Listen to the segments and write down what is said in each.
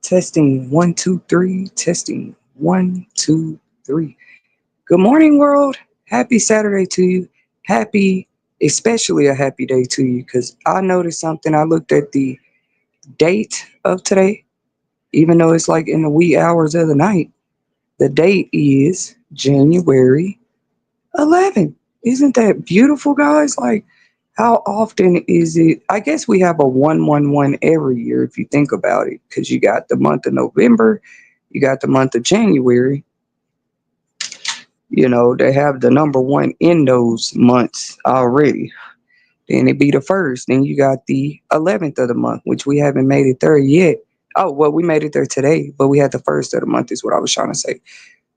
Testing one, two, three. Testing one, two, three. Good morning, world. Happy Saturday to you. Happy, especially a happy day to you because I noticed something. I looked at the date of today, even though it's like in the wee hours of the night. The date is January 11. Isn't that beautiful, guys? Like, how often is it? I guess we have a 111 every year if you think about it, because you got the month of November, you got the month of January. They have the number one in those months already. Then it be the first. Then you got the 11th of the month, which we haven't made it there yet. Oh, well, we made it there today, but we had the first of the month, is what I was trying to say,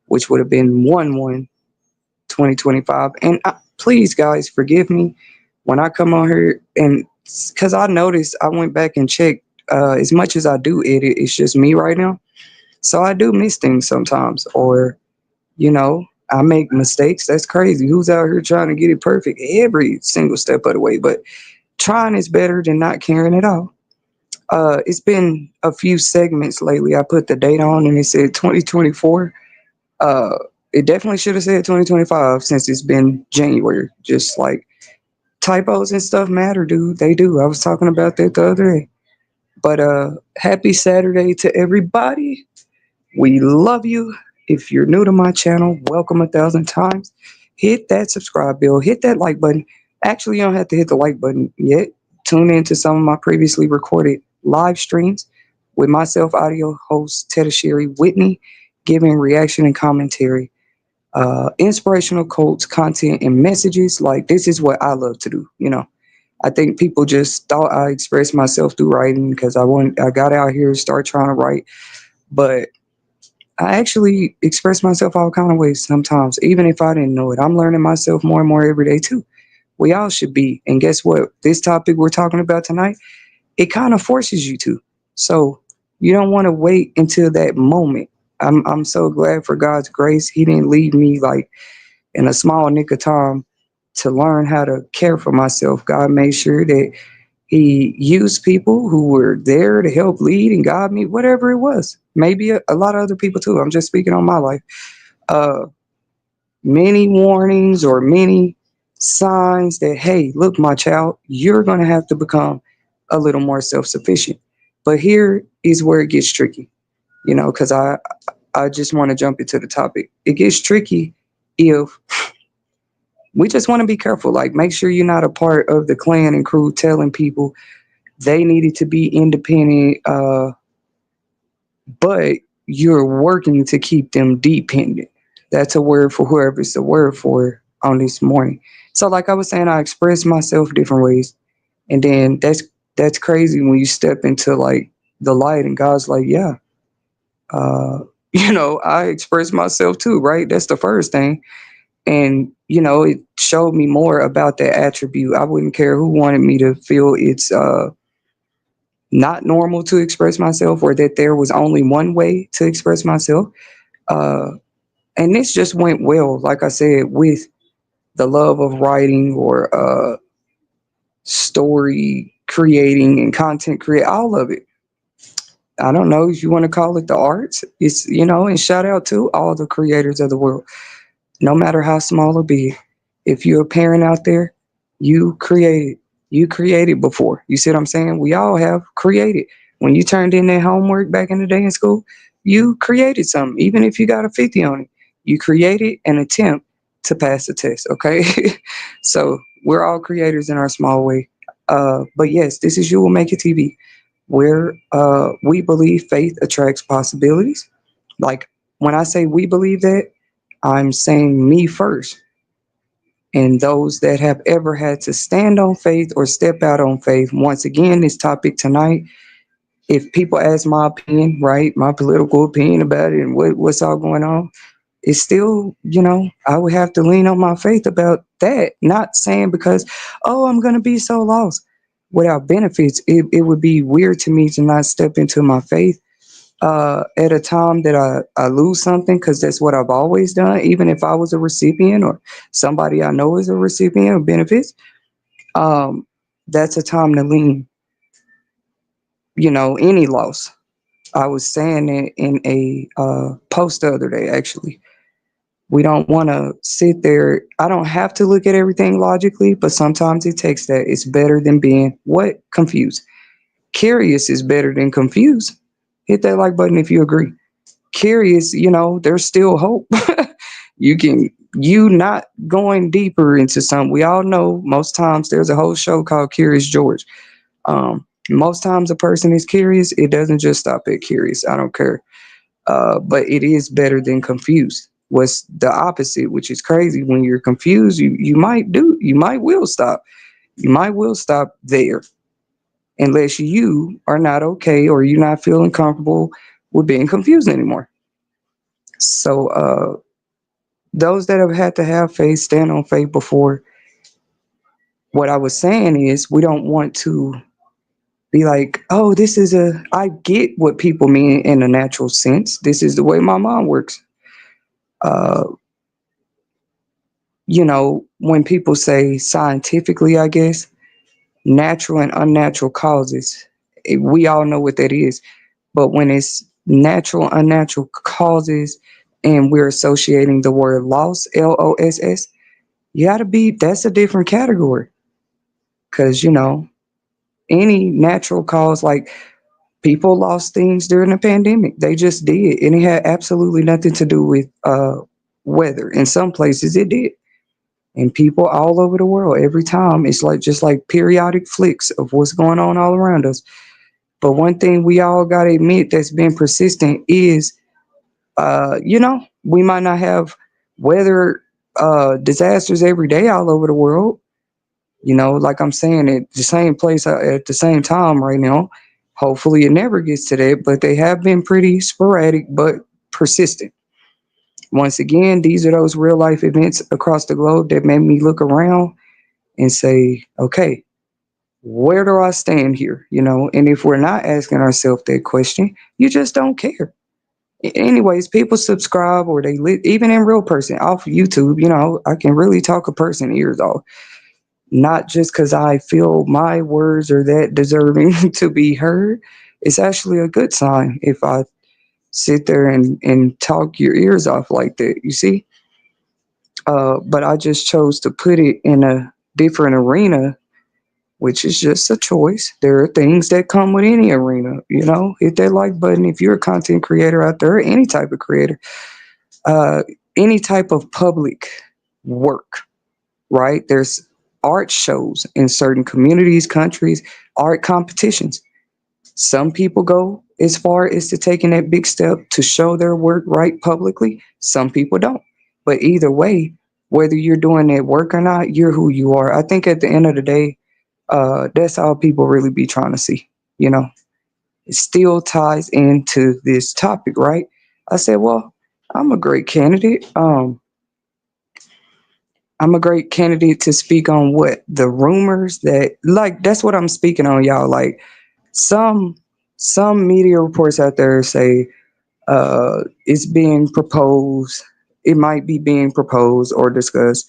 which would have been 1/1/2025. And please, guys, forgive me when I come on here, and because I noticed, I went back and checked. As much as I do edit, it's just me right now, so I do miss things sometimes, or you know, I make mistakes. That's crazy. Who's out here trying to get it perfect every single step of the way? But trying is better than not caring at all. It's been a few segments lately. I put the date on and it said 2024. Uh, it definitely should have said 2025 since it's been January. Just like typos and stuff matter, dude. They do. I was talking about that the other day. But happy Saturday to everybody. We love you. If you're new to my channel, welcome 1,000 times. Hit that subscribe bell, hit that like button. Actually, you don't have to hit the like button yet. Tune in to some of my previously recorded live streams with myself, audio host Tedashiri Whitney, giving reaction and commentary, inspirational quotes, content, and messages. Like, this is what I love to do. I think people just thought I expressed myself through writing because I got out here and started trying to write, but I actually express myself all kind of ways sometimes, even if I didn't know it. I'm learning myself more and more every day too. We all should be. And guess what? This topic we're talking about tonight, it kind of forces you to. So you don't want to wait until that moment. I'm so glad for God's grace. He didn't leave me like in a small nick of time to learn how to care for myself. God made sure that he used people who were there to help lead and guide me, whatever it was. Maybe a lot of other people too. I'm just speaking on my life. Uh, Many warnings or many signs that, hey, look, my child, you're going to have to become a little more self sufficient. But here is where it gets tricky, because I just want to jump into the topic. It gets tricky if we just want to be careful. Like, make sure you're not a part of the clan and crew telling people they needed to be independent, but you're working to keep them dependent. That's a word for whoever it's a word for on this morning. So, like I was saying, I express myself different ways, and then that's crazy when you step into like the light, and God's like, yeah, uh, I express myself too, right? That's the first thing, and it showed me more about that attribute. I wouldn't care who wanted me to feel it's not normal to express myself or that there was only one way to express myself. Uh, and this just went well, like I said, with the love of writing or story creating and content create, all of it. I don't know if you want to call it the arts. And shout out to all the creators of the world, no matter how small or big. If you're a parent out there, you created. You created before. You see what I'm saying? We all have created. When you turned in that homework back in the day in school, you created something. Even if you got a 50 on it, you created an attempt to pass the test. Okay. So we're all creators in our small way. But yes, this is You Will Make It TV, where we believe faith attracts possibilities. Like, when I say we believe that, I'm saying me first, and those that have ever had to stand on faith or step out on faith. Once again, this topic tonight, if people ask my opinion, right, my political opinion about it and what's all going on, it's still, I would have to lean on my faith about that. Not saying because, oh, I'm going to be so lost without benefits. It would be weird to me to not step into my faith at a time that I lose something, because that's what I've always done. Even if I was a recipient or somebody I know is a recipient of benefits, um, that's a time to lean, any loss. I was saying it in a post the other day, actually. We don't want to sit there. I don't have to look at everything logically, but sometimes it takes that. It's better than being what? Confused. Curious is better than confused. Hit that like button if you agree. Curious, there's still hope. You not going deeper into something. We all know most times there's a whole show called Curious George. Most times a person is curious, it doesn't just stop at curious. I don't care. But it is better than confused. What's the opposite, which is crazy. When you're confused, you might will stop. You might will stop there unless you are not okay or you're not feeling comfortable with being confused anymore. So those that have had to have faith, stand on faith before. What I was saying is we don't want to be like, oh, I get what people mean in a natural sense. This is the way my mind works. Uh, when people say scientifically, I guess, natural and unnatural causes, we all know what that is. But when it's natural, unnatural causes, and we're associating the word loss, LOSS, that's a different category. Because, any natural cause, like people lost things during the pandemic, they just did. And it had absolutely nothing to do with weather. In some places, it did. And people all over the world, every time, it's like just like periodic flicks of what's going on all around us. But one thing we all got to admit that's been persistent is, we might not have weather disasters every day all over the world. Like I'm saying, at the same place at the same time right now. Hopefully it never gets to that, but they have been pretty sporadic but persistent. Once again, these are those real life events across the globe that made me look around and say, okay, where do I stand here? And if we're not asking ourselves that question, you just don't care. Anyways, people subscribe or even in real person off YouTube. I can really talk a person ears off, not just because I feel my words are that deserving to be heard. It's actually a good sign if I sit there and talk your ears off like that. You see, but I just chose to put it in a different arena, which is just a choice. There are things that come with any arena. Hit that like button if you're a content creator out there, any type of creator, uh, any type of public work, right? There's art shows in certain communities, countries, art competitions. Some people go as far as to taking that big step to show their work right publicly. Some people don't. But either way, whether you're doing that work or not, you're who you are. I think at the end of the day, that's all people really be trying to see. You know, it still ties into this topic, right? I said, well, I'm a great candidate. I'm a great candidate to speak on what the rumors that, like, that's what I'm speaking on, y'all. Like, some some media reports out there say it's being proposed. It might be being proposed or discussed.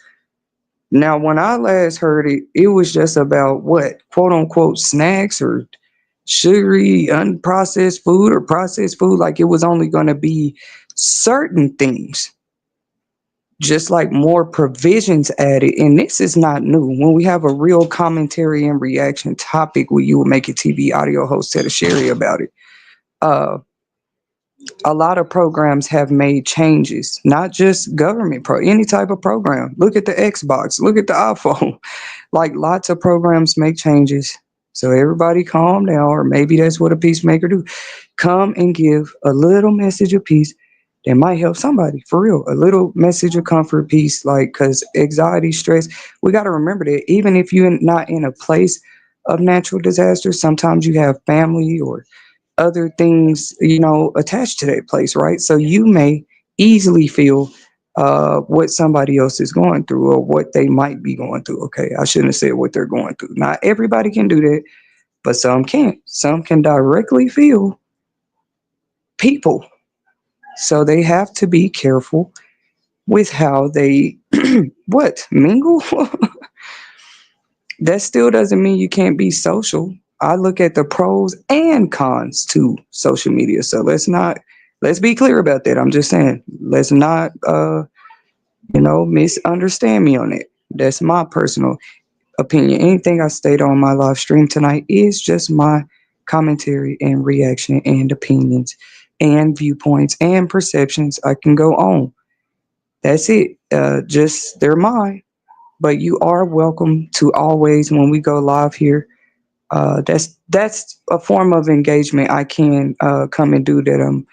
Now, when I last heard it, it was just about what, quote unquote, snacks or sugary, unprocessed food or processed food. Like it was only going to be certain things, just like more provisions added. And this is not new. When we have a real commentary and reaction topic where you will make a TV audio host at a Sherry about it. Uh, a lot of programs have made changes, not just any type of program. Look at the Xbox, look at the iPhone. Like lots of programs make changes. So everybody calm down, or maybe that's what a peacemaker do. Come and give a little message of peace that might help somebody for real. A little message of comfort, peace, like because anxiety, stress. We got to remember that even if you're not in a place of natural disaster, sometimes you have family or other things, attached to that place, right? So you may easily feel what somebody else is going through or what they might be going through. Okay, I shouldn't have said what they're going through. Not everybody can do that, but some can. Some can directly feel people. So they have to be careful with how they what mingle. That still doesn't mean you can't be social. I look at the pros and cons to social media. So let's be clear about that. I'm just saying, let's not misunderstand me on it. That's my personal opinion. Anything I state on my live stream tonight is just my commentary and reaction and opinions and viewpoints and perceptions. I can go on. That's it. Just they're mine. But you are welcome to always when we go live here. That's a form of engagement I can come and do that I'm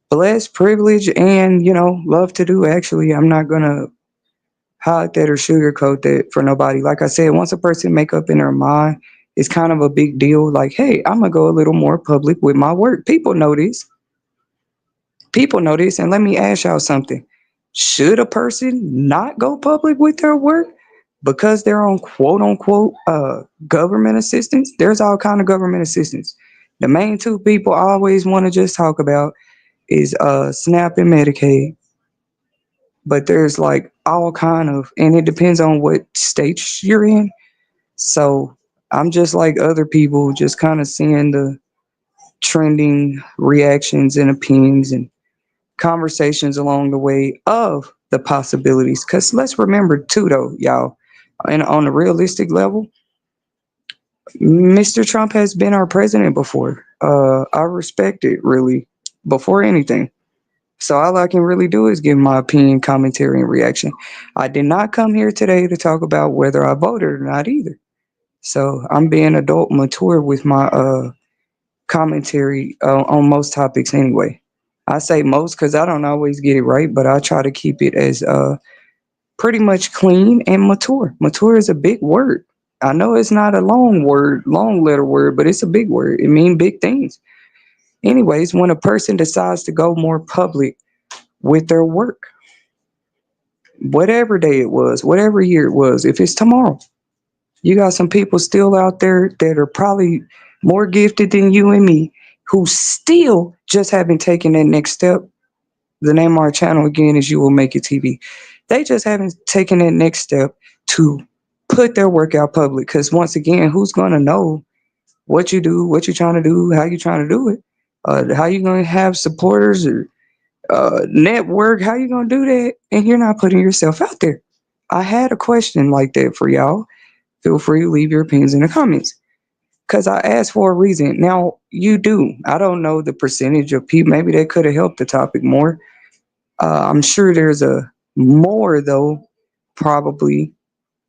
blessed, privileged, and love to do. Actually, I'm not gonna hide that or sugarcoat that for nobody. Like I said, once a person make up in their mind, it's kind of a big deal. Like, hey, I'm gonna go a little more public with my work. People know this. People know this. And let me ask y'all something. Should a person not go public with their work because they're on quote unquote government assistance? There's all kind of government assistance. The main two people I always want to just talk about is SNAP and Medicaid. But there's like all kind of, and it depends on what state you're in. So I'm just like other people, just kind of seeing the trending reactions and opinions and conversations along the way of the possibilities. Because let's remember too, though, y'all, and on a realistic level, Mr. Trump has been our president before. I respect it really before anything. So all I can really do is give my opinion, commentary, and reaction. I did not come here today to talk about whether I voted or not either. So I'm being adult mature with my commentary on most topics anyway. I say most because I don't always get it right, but I try to keep it as pretty much clean and mature. Mature is a big word. I know it's not a long word, long letter word, but it's a big word. It means big things. Anyways, when a person decides to go more public with their work, whatever day it was, whatever year it was, if it's tomorrow, you got some people still out there that are probably more gifted than you and me who still just haven't taken that next step. The name of our channel again is You Will Make It TV. They just haven't taken that next step to put their work out public. Because once again, who's going to know what you do, what you're trying to do, how you're trying to do it, how you going to have supporters or network, how you going to do that, and you're not putting yourself out there? I had a question like that for y'all. Feel free to leave your opinions in the comments because I asked for a reason. Now, you do. I don't know the percentage of people. Maybe that could have helped the topic more. I'm sure there's a more, though, probably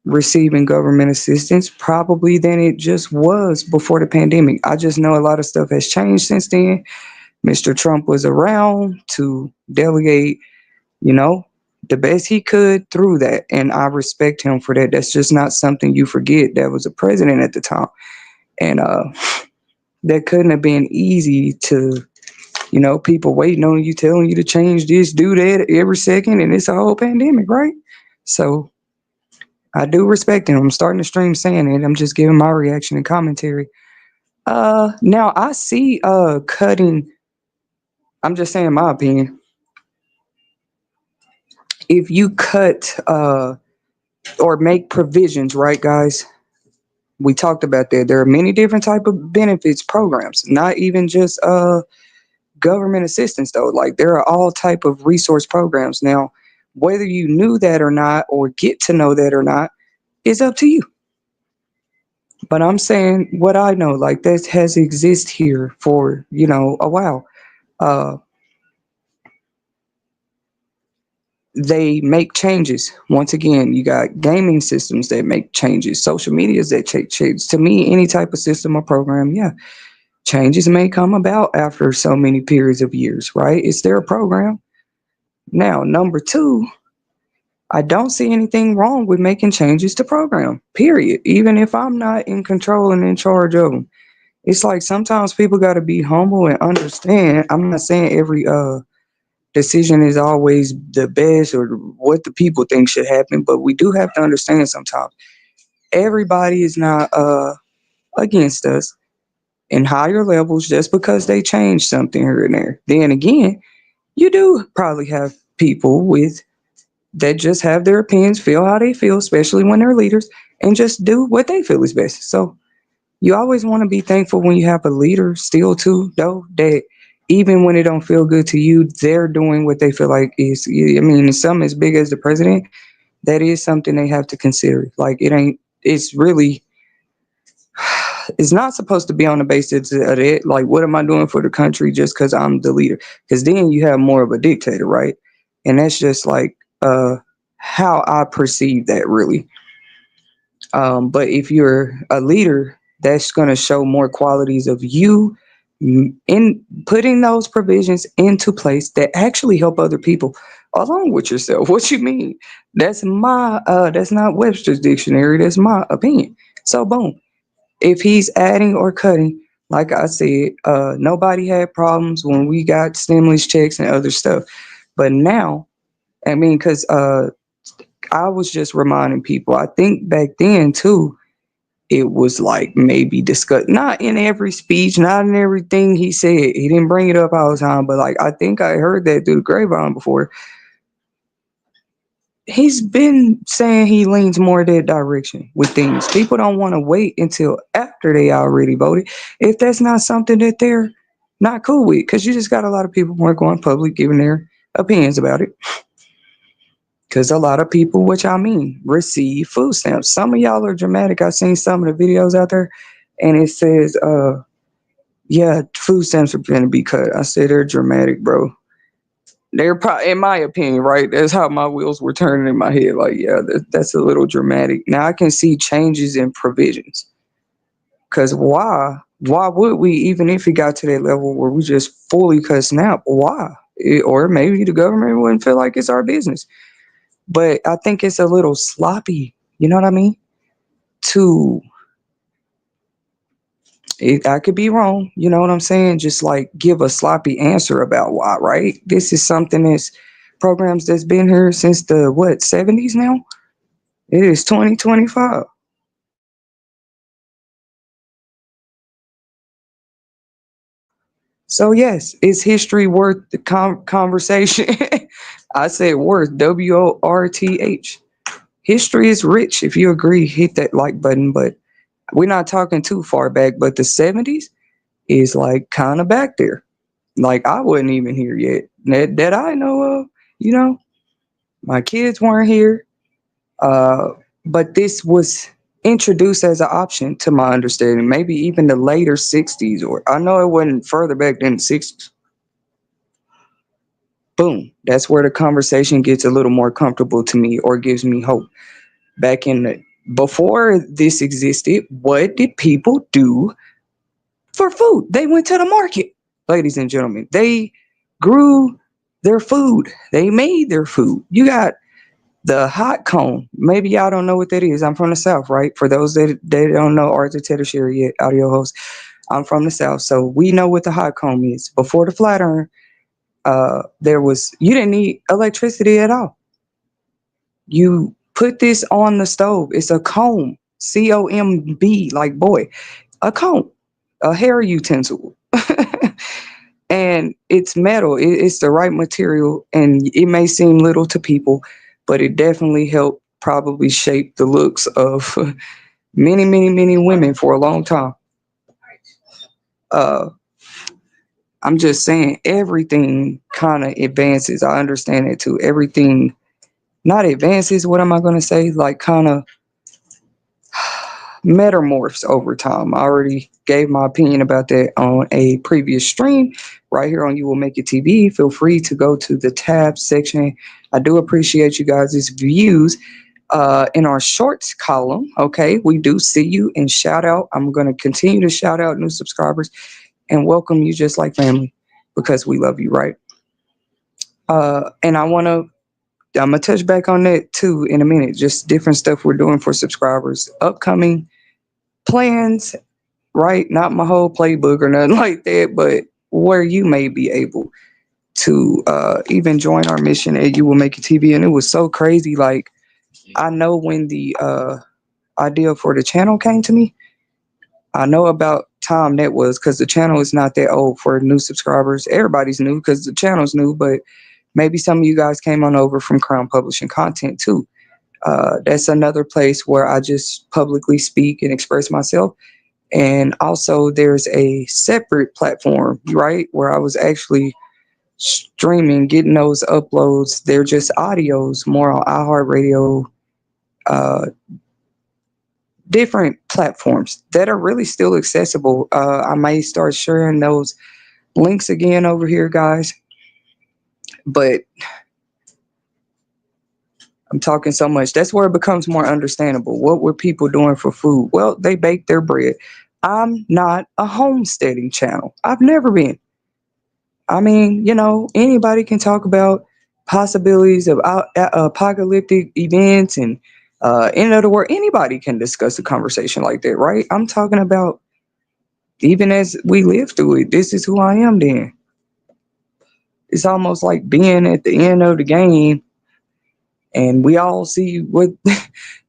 receiving government assistance, probably than it just was before the pandemic. I just know a lot of stuff has changed since then. Mr. Trump was around to delegate, you know, the best he could through that. And I respect him for that. That's just not something you forget. That was a president at the time. And that couldn't have been easy to, people waiting on you, telling you to change this, do that every second. And it's a whole pandemic, right? So I do respect him. I'm starting to stream saying it. I'm just giving my reaction and commentary. Now I see cutting, I'm just saying my opinion. If you cut or make provisions, right, guys? We talked about that. There are many different type of benefits programs, not even just government assistance though. Like there are all type of resource programs. Now, whether you knew that or not, or get to know that or not, is up to you. But I'm saying what I know, like that has exist here for a while. Uh, they make changes. Once again, you got gaming systems that make changes, social medias that take changes. To me, any type of system or program, yeah, changes may come about after so many periods of years, right? It's their program. Now, number two, I don't see anything wrong with making changes to program, period. Even if I'm not in control and in charge of them. It's like sometimes people got to be humble and understand. I'm not saying every decision is always the best or what the people think should happen, but we do have to understand sometimes everybody is not against us in higher levels just because they change something here and there. Then again, you do probably have people with that just have their opinions, feel how they feel, especially when they're leaders, and just do what they feel is best. So You always want to be thankful when you have a leader still too, though, that even when it don't feel good to you, they're doing what they feel like is, I mean, something as big as the president, that is something they have to consider. Like, it ain't, it's really, it's not supposed to be on the basis of it. Like, what am I doing for the country just because I'm the leader? Because then you have more of a dictator, right? And that's just like how I perceive that, really. But if you're a leader, that's going to show more qualities of you in putting those provisions into place that actually help other people along with yourself. What you mean? That's not Webster's dictionary. That's my opinion. So boom. If he's adding or cutting, like I said, nobody had problems when we got stimulus checks and other stuff. But now, I mean, because I was just reminding people, I think back then too, it was like maybe discussed, not in every speech, not in everything he said. He didn't bring it up all the time, but like I think I heard that through the grapevine before. He's been saying he leans more that direction with things. People don't want to wait until after they already voted if that's not something that they're not cool with, because you just got a lot of people who are going public giving their opinions about it. Because a lot of people, which I mean, receive food stamps. Some of y'all are dramatic. I've seen some of the videos out there, and it says, yeah, food stamps are going to be cut. I said they're dramatic, bro. They're probably, in my opinion, right? That's how my wheels were turning in my head. Like, yeah, that's a little dramatic. Now I can see changes in provisions. Because why? Why would we, even if it got to that level where we just fully cut SNAP? Why? Or maybe the government wouldn't feel like it's our business. But I think it's a little sloppy. You know what I mean? To I could be wrong. You know what I'm saying? Just like give a sloppy answer about why, right? This is something that's programs that's been here since the what 70s now. It is 2025. So yes, is history worth the conversation? I said worth. WORTH. History is rich. If you agree, hit that like button. But we're not talking too far back. But the 70s is like kind of back there. Like I wasn't even here yet that I know of. You know, my kids weren't here. Uh, but this was introduced as an option to my understanding. Maybe even the later 60s, or I know it wasn't further back than the 60s. Boom. That's where the conversation gets a little more comfortable to me or gives me hope. Back in the before this existed, what did people do for food? They went to the market, ladies and gentlemen. They grew their food. They made their food. You got the hot cone. Maybe y'all don't know what that is. I'm from the South, right? For those that don't know, Arthur Tedder Sherry yet, audio host. I'm from the South, so we know what the hot cone is. Before the flat iron, there was you didn't need electricity at all. You put this on the stove. It's a comb, COMB, like boy, a comb, a hair utensil. And it's metal. It's the right material, and it may seem little to people, but it definitely helped probably shape the looks of many, many, many women for a long time. Uh, I'm just saying everything kind of advances. I understand it too. Everything not advances. What am I going to say? Like kind of metamorphs over time. I already gave my opinion about that on a previous stream right here on You Will Make It TV. Feel free to go to the tab section. I do appreciate you guys' views in our shorts column. Okay, we do see you and shout out. I'm going to continue to shout out new subscribers and welcome you just like family because we love you, right? And I'm gonna touch back on that too in a minute. Just different stuff we're doing for subscribers, upcoming plans, right? Not my whole playbook or nothing like that, but where you may be able to even join our mission at You Will Make It TV. And it was so crazy. Like I know when the idea for the channel came to me, I know about time that was because the channel is not that old for new subscribers. Everybody's new because the channel's new, but maybe some of you guys came on over from Crown Publishing Content too. That's another place where I just publicly speak and express myself. And also, there's a separate platform, right, where I was actually streaming, getting those uploads. They're just audios, more on iHeartRadio, uh, different platforms that are really still accessible. I may start sharing those links again over here, guys. But I'm talking so much. That's where it becomes more understandable. What were people doing for food? Well, they baked their bread. I'm not a homesteading channel. I've never been. I mean, anybody can talk about possibilities of apocalyptic events and end of the world. Anybody can discuss a conversation like that, right? I'm talking about even as we live through it. This is who I am. Then it's almost like being at the end of the game, and we all see what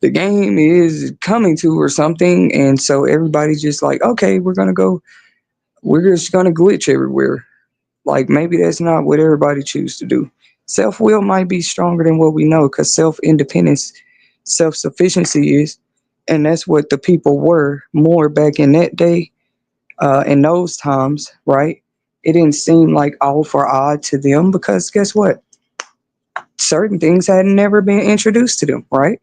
the game is coming to or something, and so everybody's just like, okay, we're just gonna glitch everywhere. Like maybe that's not what everybody chooses to do. Self will might be stronger than what we know because self independence, self sufficiency is, and that's what the people were more back in that day, in those times, right? It didn't seem like all for odd to them because guess what? Certain things had never been introduced to them, right?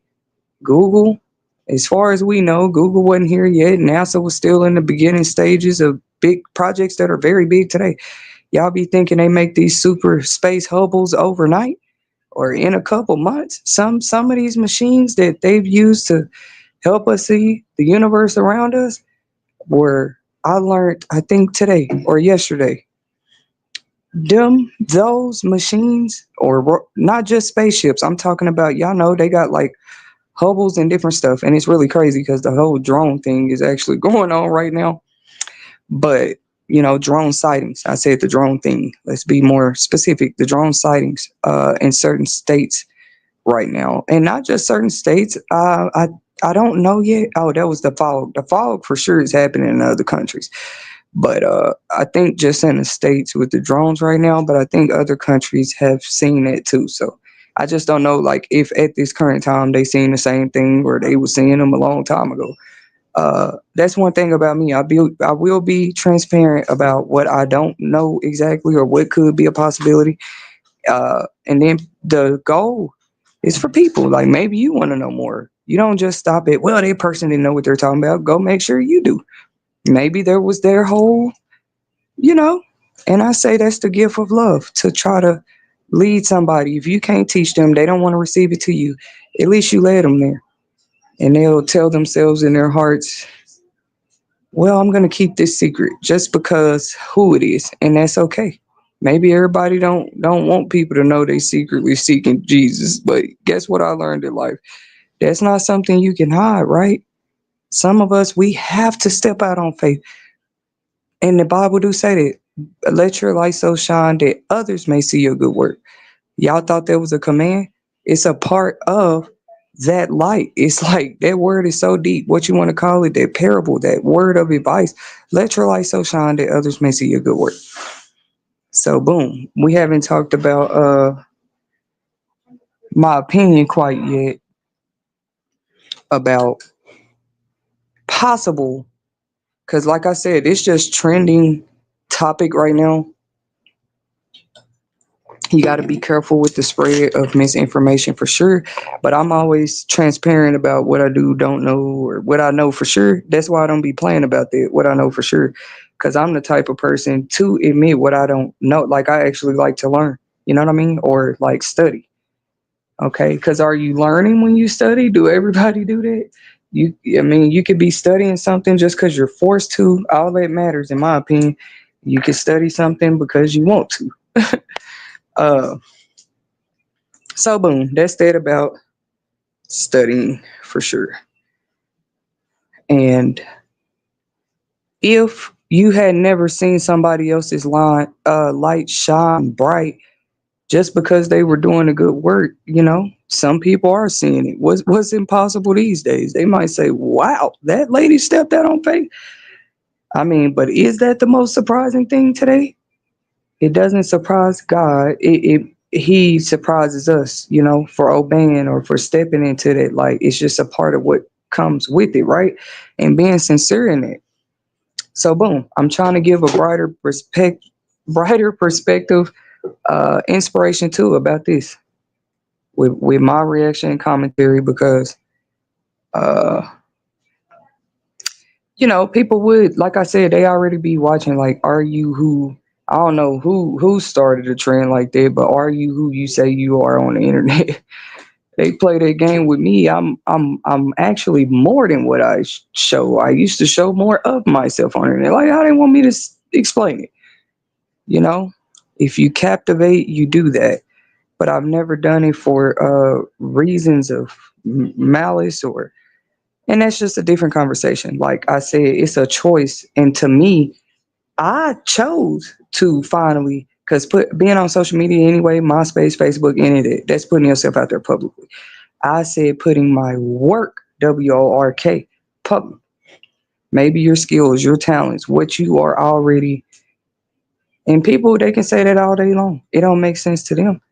Google, as far as we know, Google wasn't here yet. NASA was still in the beginning stages of big projects that are very big today. Y'all be thinking they make these super space Hubbles overnight or in a couple months. Some of these machines that they've used to help us see the universe around us were, I learned, I think today or yesterday, those machines, or not just spaceships. I'm talking about, y'all know they got like Hubbles and different stuff, and it's really crazy because the whole drone thing is actually going on right now. But drone sightings. I said the drone thing. Let's be more specific. The drone sightings in certain states right now, and not just certain states. I don't know yet. Oh, that was the fog. The fog for sure is happening in other countries, but I think just in the states with the drones right now. But I think other countries have seen it too. So I just don't know, like if at this current time they seen the same thing or they were seeing them a long time ago. That's one thing about me. I will be transparent about what I don't know exactly or what could be a possibility. And then the goal is for people. Like maybe you want to know more. You don't just stop at, well, that person didn't know what they're talking about. Go make sure you do. Maybe there was their whole, you know. And I say that's the gift of love, to try to lead somebody. If you can't teach them, they don't want to receive it to you. At least you led them there, and they'll tell themselves in their hearts, well, I'm gonna keep this secret just because who it is, and that's okay. Maybe everybody don't want people to know they secretly seeking Jesus, but guess what I learned in life? That's not something you can hide, right? Some of us, we have to step out on faith, and the Bible do say that. Let your light so shine that others may see your good work. Y'all thought that was a command? It's a part of that light. It's like that word is so deep. What you want to call it, that parable, that word of advice. Let your light so shine that others may see your good work. So boom. We haven't talked about my opinion quite yet about possible, because like I said, it's just trending topic right now. You got to be careful with the spread of misinformation for sure. But I'm always transparent about what I do, don't know, or what I know for sure. That's why I don't be playing about that, what I know for sure. Because I'm the type of person to admit what I don't know. Like, I actually like to learn, you know what I mean? Or like study. Okay. Because are you learning when you study? Do everybody do that? I mean, you could be studying something just because you're forced to. All that matters, in my opinion. You can study something because you want to. Uh, So boom, that's that about studying for sure. And if you had never seen somebody else's light shine bright just because they were doing a good work, some people are seeing it. What's impossible these days? They might say, "Wow, that lady stepped out on faith." I mean, but is that the most surprising thing today? It doesn't surprise God. He surprises us, for obeying or for stepping into that. Like it's just a part of what comes with it, right? And being sincere in it. So boom, I'm trying to give a brighter perspective, inspiration too about this with my reaction and commentary because uh people would, like I said, they already be watching, like, are you who, I don't know who started a trend like that, but are you who you say you are on the internet? They play that game with me. I'm actually more than what I show. I used to show more of myself on the internet. Like, how they want me to explain it, you know? If you captivate, you do that. But I've never done it for reasons of malice, or, and that's just a different conversation. Like I said, it's a choice, and to me, I chose to finally, because being on social media anyway, MySpace, Facebook, any of that, that's putting yourself out there publicly. I said putting my work, WORK, public. Maybe your skills, your talents, what you are already, and people, they can say that all day long. It don't make sense to them.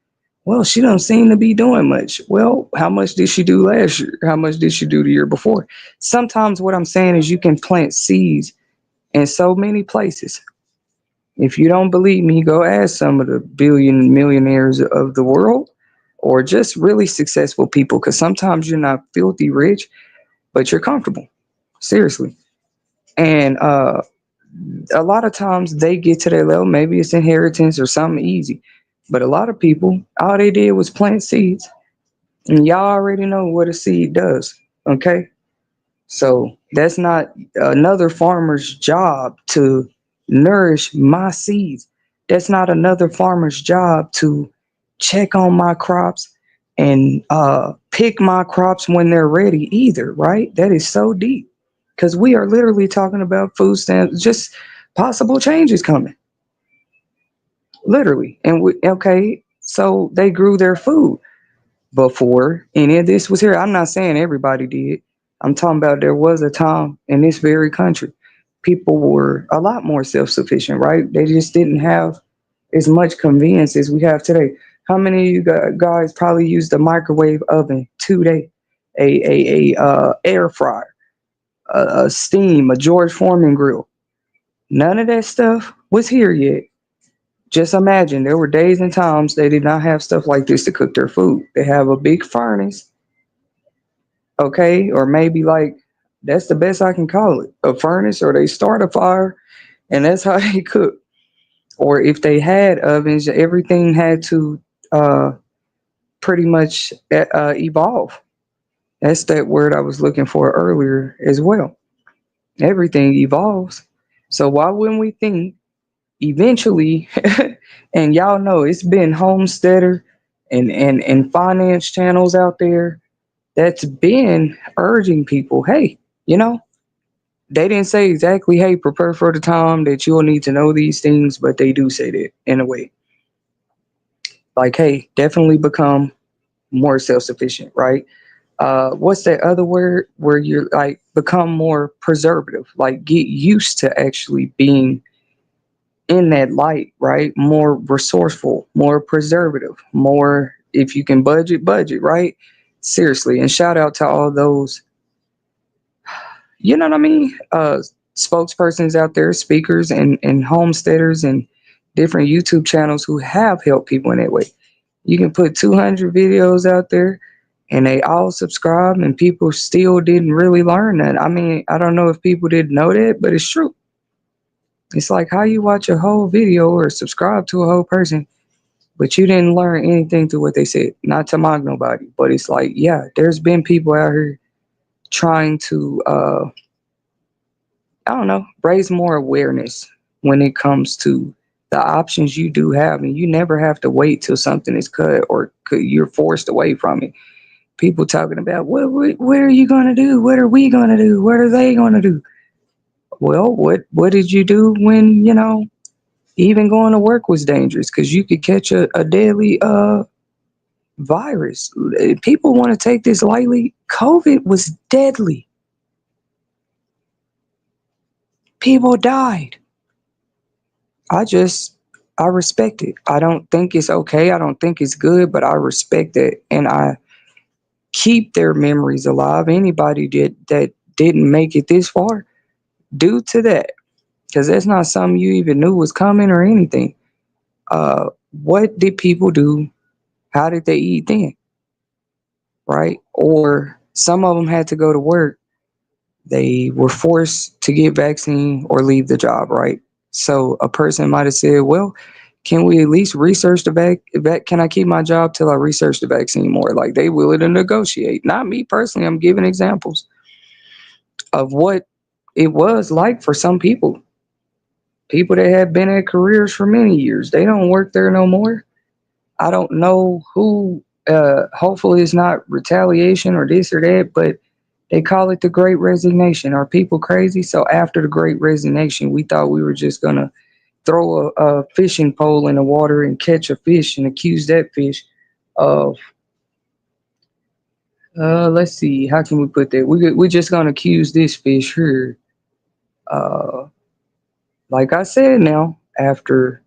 Well, she don't seem to be doing much. Well, how much did she do last year? How much did she do the year before? Sometimes what I'm saying is you can plant seeds in so many places. If you don't believe me, go ask some of the billion millionaires of the world, or just really successful people, because sometimes you're not filthy rich, but you're comfortable. Seriously. And a lot of times they get to their level, maybe it's inheritance or something easy. But a lot of people, all they did was plant seeds. And y'all already know what a seed does. Okay. So that's not another farmer's job to nourish my seeds. That's not another farmer's job to check on my crops and pick my crops when they're ready either, right? That is so deep, because we are literally talking about food stamps, just possible changes coming, literally. And okay, so they grew their food before any of this was here. I'm not saying everybody did. I'm talking about there was a time in this very country people were a lot more self-sufficient, right? They just didn't have as much convenience as we have today. How many of you guys probably used a microwave oven today, a air fryer, a steam, a George Foreman grill? None of that stuff was here yet. Just imagine there were days and times they did not have stuff like this to cook their food. They have a big furnace, okay, or maybe, like, that's the best I can call it, a furnace, or they start a fire and that's how they cook. Or if they had ovens, everything had to uh, pretty much evolve. That's that word I was looking for earlier as well. Everything evolves. So why wouldn't we think eventually, and y'all know it's been homesteader and finance channels out there that's been urging people, hey, you know, they didn't say exactly, hey, prepare for the time that you'll need to know these things, but they do say that in a way. Like, hey, definitely become more self sufficient, right? What's that other word where you're like become more preservative, like get used to actually being in that light, right? More resourceful, more preservative, more, if you can budget, right? Seriously. And shout out to all those, you know what I mean? Spokespersons out there, speakers and homesteaders and different YouTube channels who have helped people in that way. You can put 200 videos out there and they all subscribe and people still didn't really learn that. I mean, I don't know if people didn't know that, but it's true. It's like how you watch a whole video or subscribe to a whole person, but you didn't learn anything through what they said. Not to mock nobody, but it's like, yeah, there's been people out here trying to I don't know, raise more awareness when it comes to the options you do have, and you never have to wait till something is cut or you're forced away from it. People talking about what are you gonna do? What are we gonna do? What are they gonna do? Well, what did you do when even going to work was dangerous because you could catch a deadly virus? People want to take this lightly. COVID was deadly. People died. I just I respect it. I don't think it's okay. I don't think it's good, but I respect it and I keep their memories alive. Anybody that didn't make it this far, due to that. because that's not something you even knew was coming or anything. What did people do? How did they eat then? Right? Or some of them had to go to work. They were forced to get vaccine or leave the job, right? So a person might have said, well, can we at least research the can I keep my job till I research the vaccine more? Like they willing to negotiate. Not me personally. I'm giving examples of what it was like for some people. People that have been at careers for many years. They don't work there no more. I don't know who, hopefully it's not retaliation or this or that, but they call it the Great Resignation. Are people crazy? So after the Great Resignation, we thought we were just going to throw a fishing pole in the water and catch a fish and accuse that fish of, let's see, how can we put that? We're just going to accuse this fish here. Uh, like I said now, after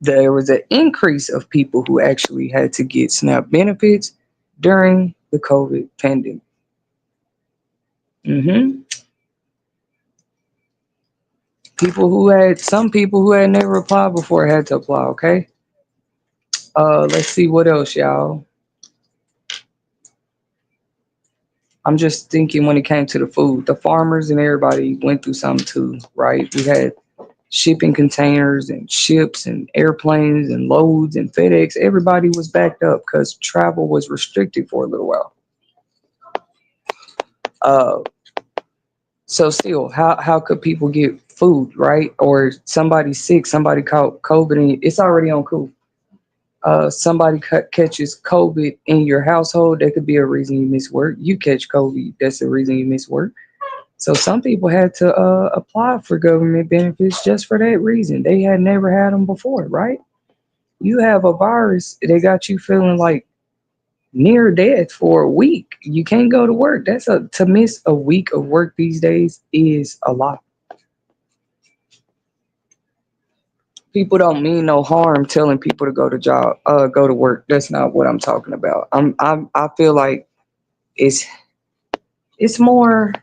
there was an increase of people who actually had to get SNAP benefits during the COVID pandemic. hmm Some people who had never applied before had to apply. Okay. Let's see what else, y'all. I'm just thinking when it came to the food, the farmers and everybody went through something too, right? We had shipping containers and ships and airplanes and loads and FedEx. Everybody was backed up because travel was restricted for a little while. Uh, So still, how could people get food, right? Or somebody sick, somebody caught COVID, and it's already on cool. Somebody catches COVID in your household, that could be a reason you miss work. You catch COVID, that's the reason you miss work. So some people had to apply for government benefits just for that reason. They had never had them before, right? You have a virus that got you feeling like near death for a week. You can't go to work. To miss a week of work these days is a lot. People don't mean no harm telling people to go to work. That's not what I'm talking about. I feel like it's it's more.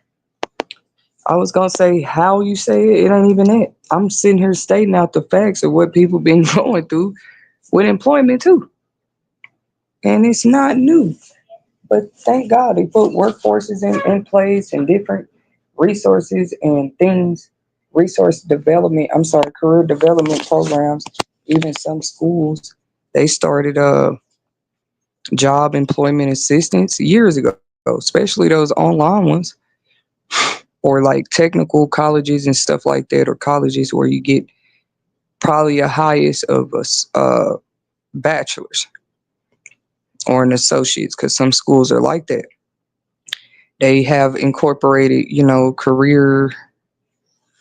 I was gonna say how you say it. It ain't even that. I'm sitting here stating out the facts of what people been going through with employment too, and it's not new. But thank God they put workforces in place and different resources and things, resource development, I'm sorry, career development programs. Even some schools, they started job employment assistance years ago, especially those online ones, or like technical colleges and stuff like that, or colleges where you get probably a highest of a bachelor's or an associate's, because some schools are like that. They have incorporated, career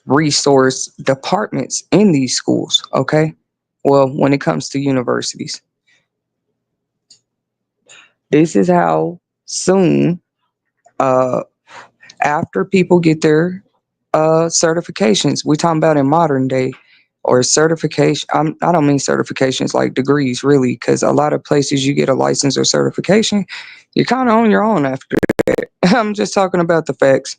resource departments in these schools. Okay. Well, when it comes to universities, this is how soon, uh, after people get their certifications, we're talking about in modern day, or certification. I don't mean certifications like degrees, really, because a lot of places you get a license or certification, you're kind of on your own after that. I'm just talking about the facts.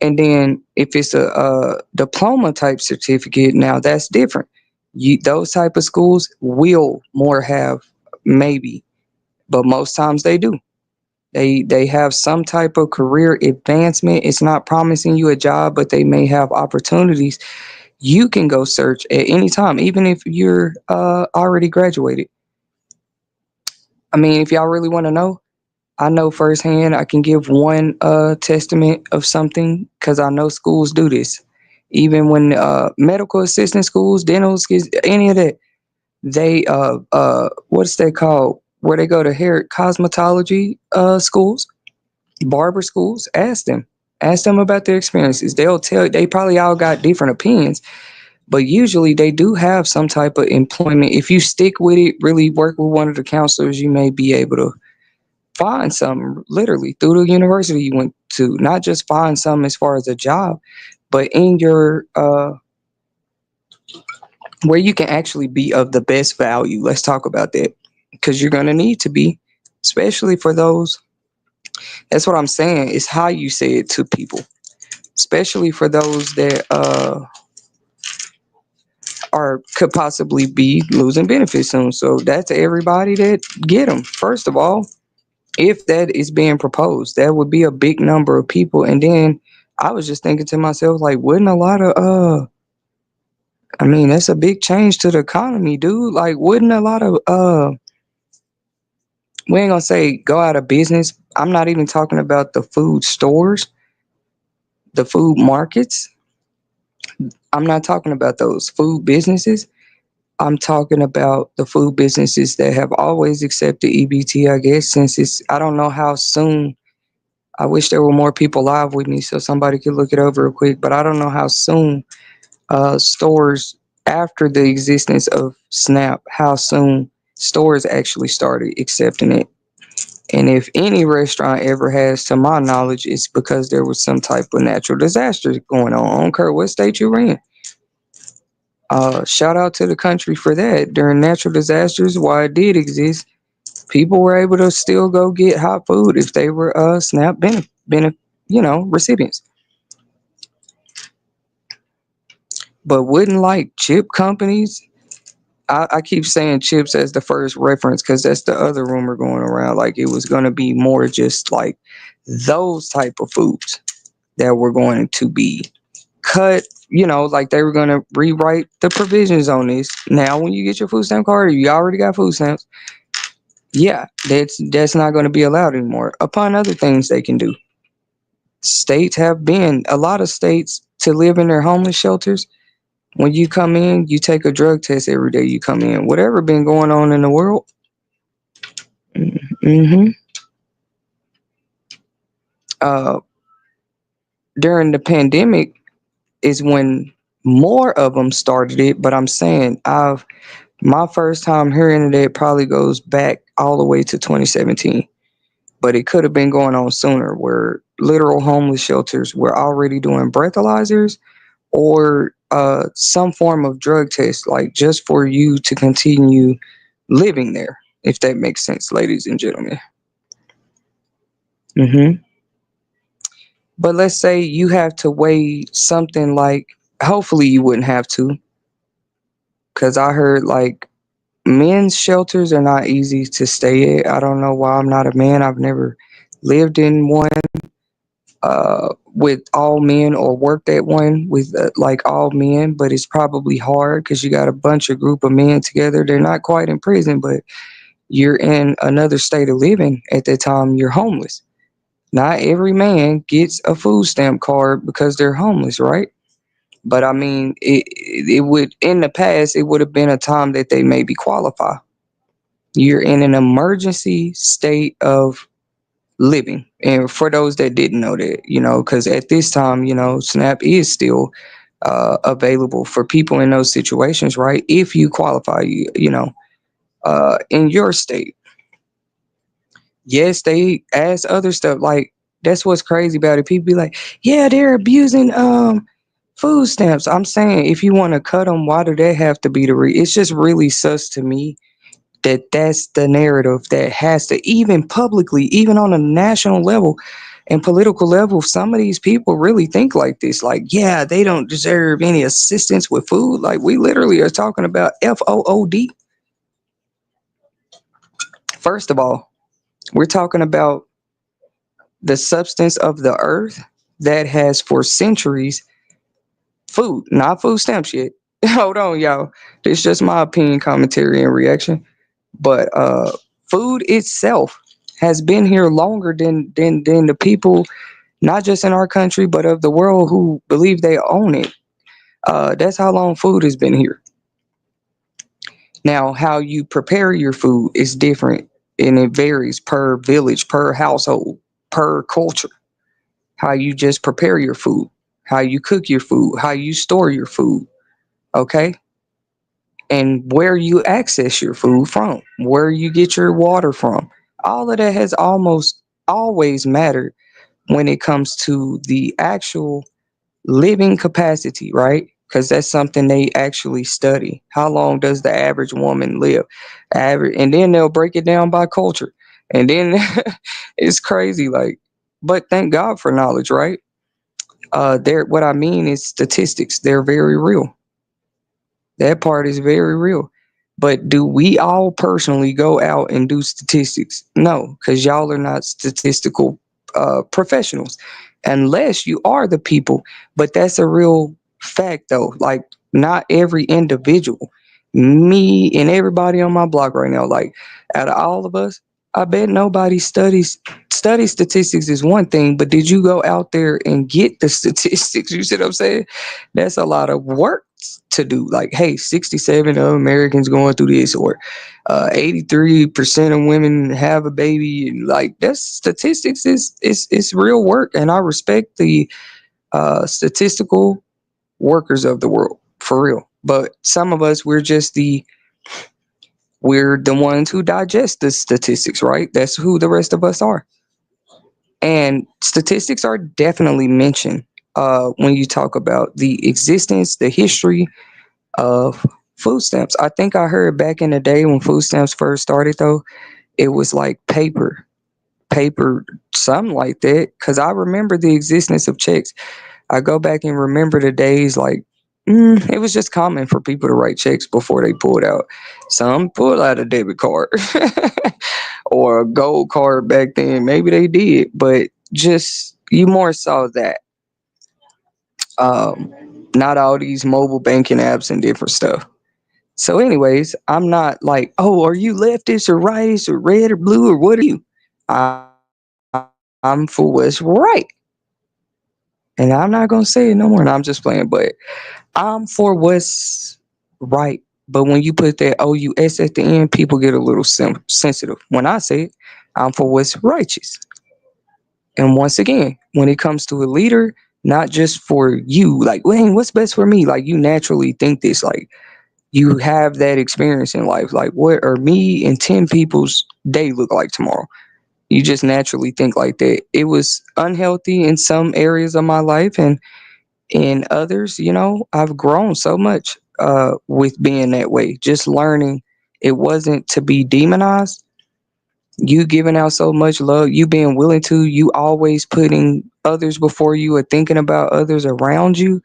And then if it's a diploma type certificate, now that's different. Those type of schools will more have, maybe, but most times they do. They have some type of career advancement. It's not promising you a job, but they may have opportunities. You can go search at any time, even if you're already graduated. I mean, if y'all really want to know, I know firsthand. I can give one testament of something because I know schools do this. Even when medical assistant schools, dental schools, any of that, they what's they called? Where they go to hair cosmetology schools, barber schools. Ask them about their experiences. They'll tell. They probably all got different opinions, but usually they do have some type of employment. If you stick with it, really work with one of the counselors, you may be able to find some literally through the university you went to. Not just find some as far as a job, but in your where you can actually be of the best value. Let's talk about that, because you're going to need to be, especially for those. That's what I'm saying, is how you say it to people. especially for those that are could possibly be losing benefits soon. So that's everybody that get them. First of all, if that is being proposed, that would be a big number of people. And then I was just thinking to myself, like, wouldn't a lot of I mean, that's a big change to the economy, dude. Like, wouldn't a lot of we ain't gonna say go out of business. I'm not even talking about the food stores, the food markets. I'm not talking about those food businesses. I'm talking about the food businesses that have always accepted EBT, I guess, since it's, I don't know how soon. I wish there were more people live with me so somebody could look it over real quick, but I don't know how soon stores, after the existence of SNAP, how soon stores actually started accepting it. And if any restaurant ever has, to my knowledge, it's because there was some type of natural disaster going on. I don't care what state you're in. Shout out to the country for that. During natural disasters, while it did exist, people were able to still go get hot food if they were SNAP recipients. But wouldn't like chip companies? I keep saying chips as the first reference because that's the other rumor going around. Like it was going to be more just like those type of foods that were going to be cut. Like they were going to rewrite the provisions on this. Now, when you get your food stamp card, you already got food stamps. Yeah, that's not going to be allowed anymore. Upon other things they can do, states have been a lot of states to live in their homeless shelters. When you come in, you take a drug test every day you come in. Whatever been going on in the world. hmm Uh, During the pandemic is when more of them started it. But I'm saying my first time hearing of it probably goes back all the way to 2017. But it could have been going on sooner, where literal homeless shelters were already doing breathalyzers or some form of drug test, like just for you to continue living there, if that makes sense, ladies and gentlemen. hmm But let's say you have to weigh something like, hopefully you wouldn't have to, because I heard like men's shelters are not easy to stay at. I don't know why. I'm not a man. I've never lived in one with all men or worked at one with like all men, but it's probably hard because you got a bunch of group of men together. They're not quite in prison, but you're in another state of living at that time. You're homeless. Not every man gets a food stamp card because they're homeless, right? But I mean, it would, in the past, it would have been a time that they maybe qualify. You're in an emergency state of living. And for those that didn't know that, because at this time, SNAP is still available for people in those situations, right? If you qualify, in your state. Yes, they ask other stuff. Like, that's what's crazy about it. People be like, yeah, they're abusing food stamps. I'm saying, if you want to cut them, why do they have to be it's just really sus to me that that's the narrative that has to, even publicly, even on a national level and political level, some of these people really think like this. Like, yeah, they don't deserve any assistance with food. Like, we literally are talking about FOOD. First of all, we're talking about the substance of the earth that has for centuries food, not food stamps yet. Hold on, y'all. This is just my opinion, commentary, and reaction. But food itself has been here longer than the people, not just in our country, but of the world, who believe they own it. That's how long food has been here. Now, how you prepare your food is different, and it varies per village, per household, per culture. How you just prepare your food, how you cook your food, how you store your food, okay? And where you access your food from, where you get your water from. All of that has almost always mattered when it comes to the actual living capacity, right? Because that's something they actually study. How long does the average woman live? And then they'll break it down by culture. And then it's crazy, like, but thank God for knowledge, right? They're what I mean is statistics. They're very real. That part is very real. But do we all personally go out and do statistics? No, because y'all are not statistical professionals, unless you are the people. But that's a real fact, though. Like, not every individual, me and everybody on my block right now, like, out of all of us, I bet nobody study statistics is one thing, but did you go out there and get the statistics? You see what I'm saying? That's a lot of work to do. Like, hey, 67 of Americans going through this, or 83% of women have a baby. And like, that's statistics is real work, and I respect the statistical workers of the world for real. But some of us, we're the ones who digest the statistics, right? That's who the rest of us are. And statistics are definitely mentioned when you talk about the existence, the history of food stamps. I think I heard back in the day when food stamps first started, though, it was like paper, something like that. Because I remember the existence of checks. I go back and remember the days like, it was just common for people to write checks before they pulled out. Some pulled out a debit card or a gold card back then. Maybe they did, but just you more saw that. Not all these mobile banking apps and different stuff. So, anyways, I'm not like, oh, are you leftist or rightist or red or blue or what are you? I'm for what's right. And I'm not gonna say it no more. And I'm just playing, but I'm for what's right. But when you put that OUS at the end, people get a little sensitive. When I say it, I'm for what's righteous. And once again, when it comes to a leader, not just for you, like, Wayne, what's best for me? Like, you naturally think this, like, you have that experience in life. Like, what are me and 10 people's day look like tomorrow? You just naturally think like that. It was unhealthy in some areas of my life, and in others, I've grown so much with being that way. Just learning it wasn't to be demonized. You giving out so much love, you being willing to, you always putting others before you or thinking about others around you.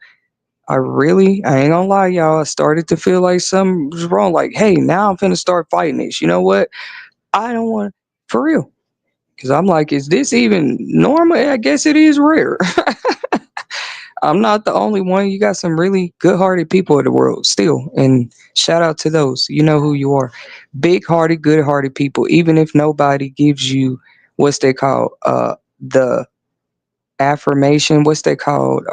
I ain't gonna lie, y'all. I started to feel like something was wrong. Like, hey, now I'm finna start fighting this. You know what? I don't want, for real. Because I'm like, is this even normal? I guess it is rare. I'm not the only one. You got some really good hearted people in the world still. And shout out to those. You know who you are. Big hearted, good hearted people. Even if nobody gives you what's they called? The affirmation. What's they called?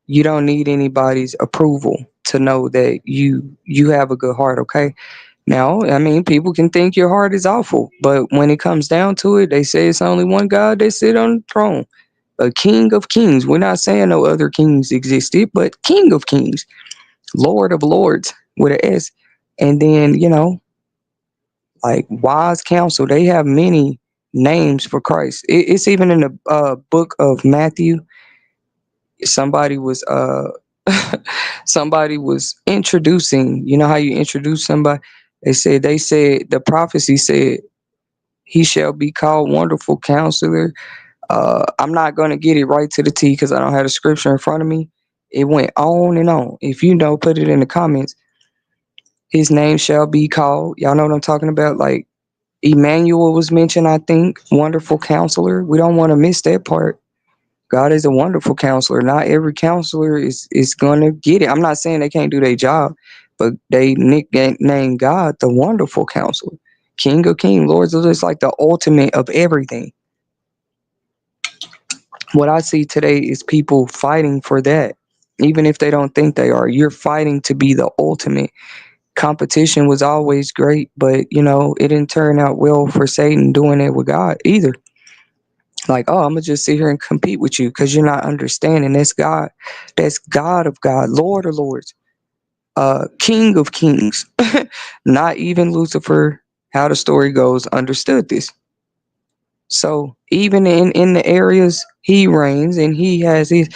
You don't need anybody's approval to know that you have a good heart, okay? Now, I mean, people can think your heart is awful, but when it comes down to it, they say it's only one God that sit on the throne, a king of kings. We're not saying no other kings existed, but king of kings, lord of lords with an S. And then, like wise counsel, they have many names for Christ. It's even in the book of Matthew. Somebody was somebody was introducing, you know how you introduce somebody? They said the prophecy said he shall be called wonderful counselor. I'm not going to get it right to the T because I don't have the scripture in front of me. It went on and on. If you know, put it in the comments. His name shall be called, y'all know what I'm talking about? Like Emmanuel was mentioned, I think, wonderful counselor. We don't want to miss that part. God is a wonderful counselor. Not every counselor is gonna get it. I'm not saying they can't do their job, but they nickname God the wonderful counselor, King of Kings, Lords of Lords, like the ultimate of everything. What I see today is people fighting for that, even if they don't think they are. You're fighting to be the ultimate. Competition was always great, but it didn't turn out well for Satan doing it with God either. Like, oh, I'm gonna just sit here and compete with you because you're not understanding. That's God. That's God of God, Lord of Lords, King of Kings. Not even Lucifer, how the story goes, understood this. So even in the areas he reigns and he has his,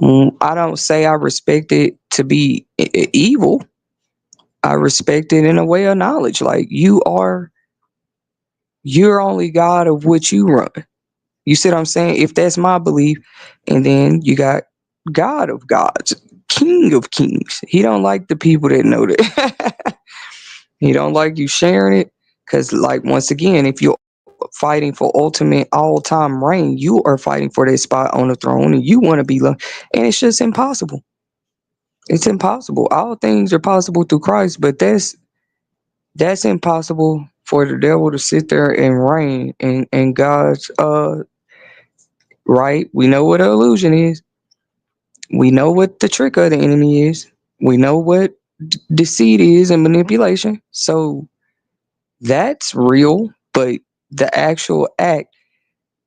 I don't say I respect it to be evil. I respect it in a way of knowledge. Like you're only God of what you run. You see what I'm saying? If that's my belief, and then you got God of gods, King of kings. He don't like the people that know that. He don't like you sharing it, because, like, once again, if you're fighting for ultimate all-time reign, you are fighting for that spot on the throne, and you want to be loved, and it's just impossible. It's impossible. All things are possible through Christ, but that's impossible for the devil to sit there and reign and God's right. We know what an illusion is. We know what the trick of the enemy is. We know what deceit is and manipulation. So that's real, but the actual act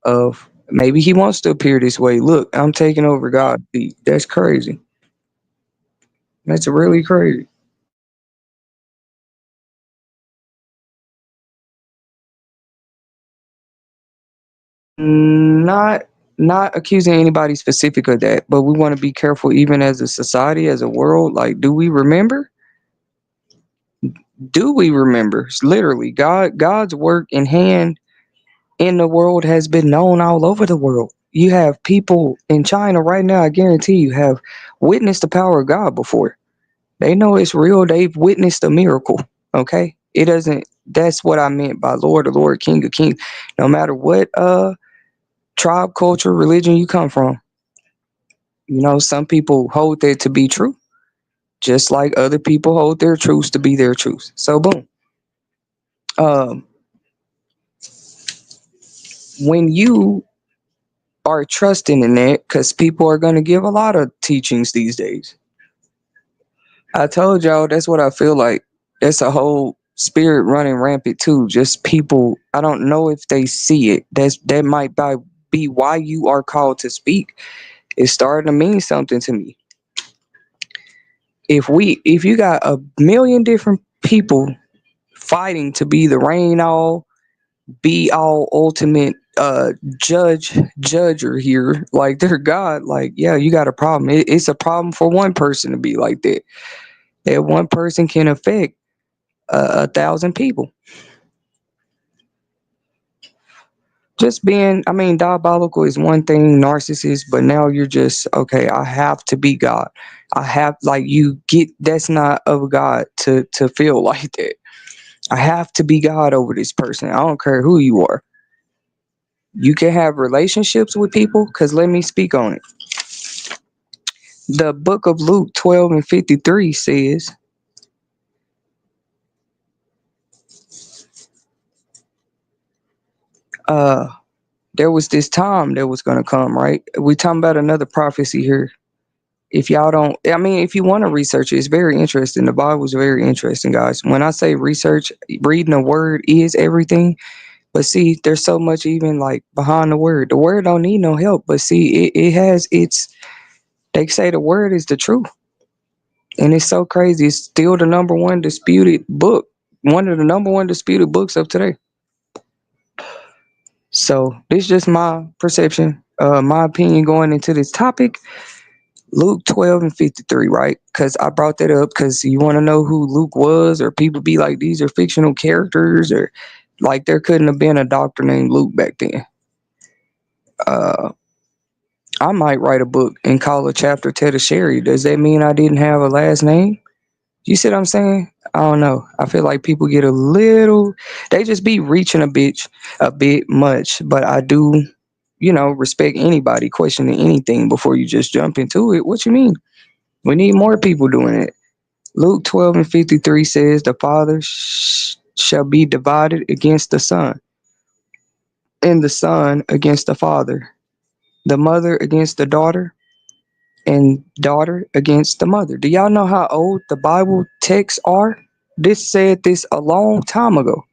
of maybe he wants to appear this way. Look, I'm taking over God's feet. That's crazy. That's really crazy. Not not accusing anybody specific of that, but we want to be careful even as a society, as a world. Like, do we remember? Do we remember? Literally, God's work in hand in the world has been known all over the world. You have people in China right now, I guarantee you, have witnessed the power of God before. They know it's real. They've witnessed a miracle. Okay? It doesn't That's what I meant by Lord of Lord, King of King. No matter what tribe, culture, religion you come from, some people hold that to be true, just like other people hold their truths to be their truths. So boom. Um when you are trusting in that, because people are going to give a lot of teachings these days. I told y'all that's what I feel like. That's a whole spirit running rampant too. Just people, I don't know if they see it. That might be why you are called to speak. It's starting to mean something to me. If you got a million different people fighting to be the reign all, be all ultimate judger here, like they're God, like, yeah, you got a problem. It's a problem for one person to be like that. That one person can affect 1,000 people. Just being, I mean, diabolical is one thing, narcissist, but now you're just, okay, I have to be God. I have, like, you get, that's not of God to feel like that. I have to be God over this person. I don't care who you are. You can have relationships with people, because let me speak on it. The book of Luke 12 and 53 says, uh, there was this time that was going to come, right? We talking about another prophecy here. If y'all don't, I mean, if you want to research it, it's very interesting. The Bible is very interesting, guys. When I say research, reading the word is everything. But see, there's so much even like behind the word. The word don't need no help. But see, it has its, they say the word is the truth. And it's so crazy. It's still the number one disputed book. One of the number one disputed books of today. So this is just my perception, my opinion going into this topic. Luke 12 and 53, right? Because I brought that up because you want to know who Luke was, or people be like, these are fictional characters, or like there couldn't have been a doctor named Luke back then. Uh, I might write a book and call a chapter Ted Sherry. Does that mean I didn't have a last name? You see what I'm saying? I don't know. I feel like people get a little, they just be reaching a bit much. But I do, respect anybody questioning anything before you just jump into it. What you mean? We need more people doing it. Luke 12 and 53 says, the father shall be divided against the son, and the son against the father, the mother against the daughter, and daughter against the mother. Do y'all know how old the Bible texts are? This said this a long time ago.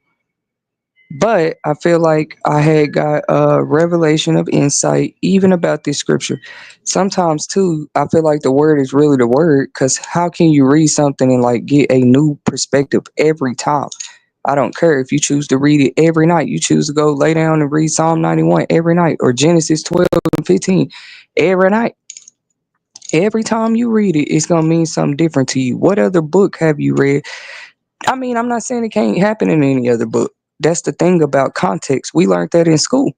But I feel like I had got a revelation of insight even about this scripture. Sometimes too, I feel like the word is really the word, because how can you read something and like get a new perspective every time? I don't care if you choose to read it every night. You choose to go lay down and read Psalm 91 every night, or Genesis 12 and 15 every night. Every time you read it, it's gonna mean something different to you. What other book have you read? I mean, I'm not saying it can't happen in any other book. That's the thing about context. We learned that in school.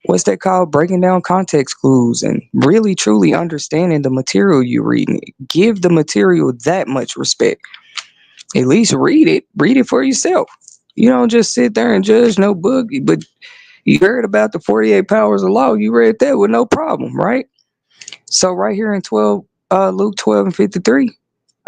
what's that called? Breaking down context clues and really truly understanding the material you're reading. Give the material that much respect. At least read it. Read it for yourself. You don't just sit there and judge no book, but you heard about the 48 powers of law. You read that with no problem, right? So right here in 12, Luke 12 and 53,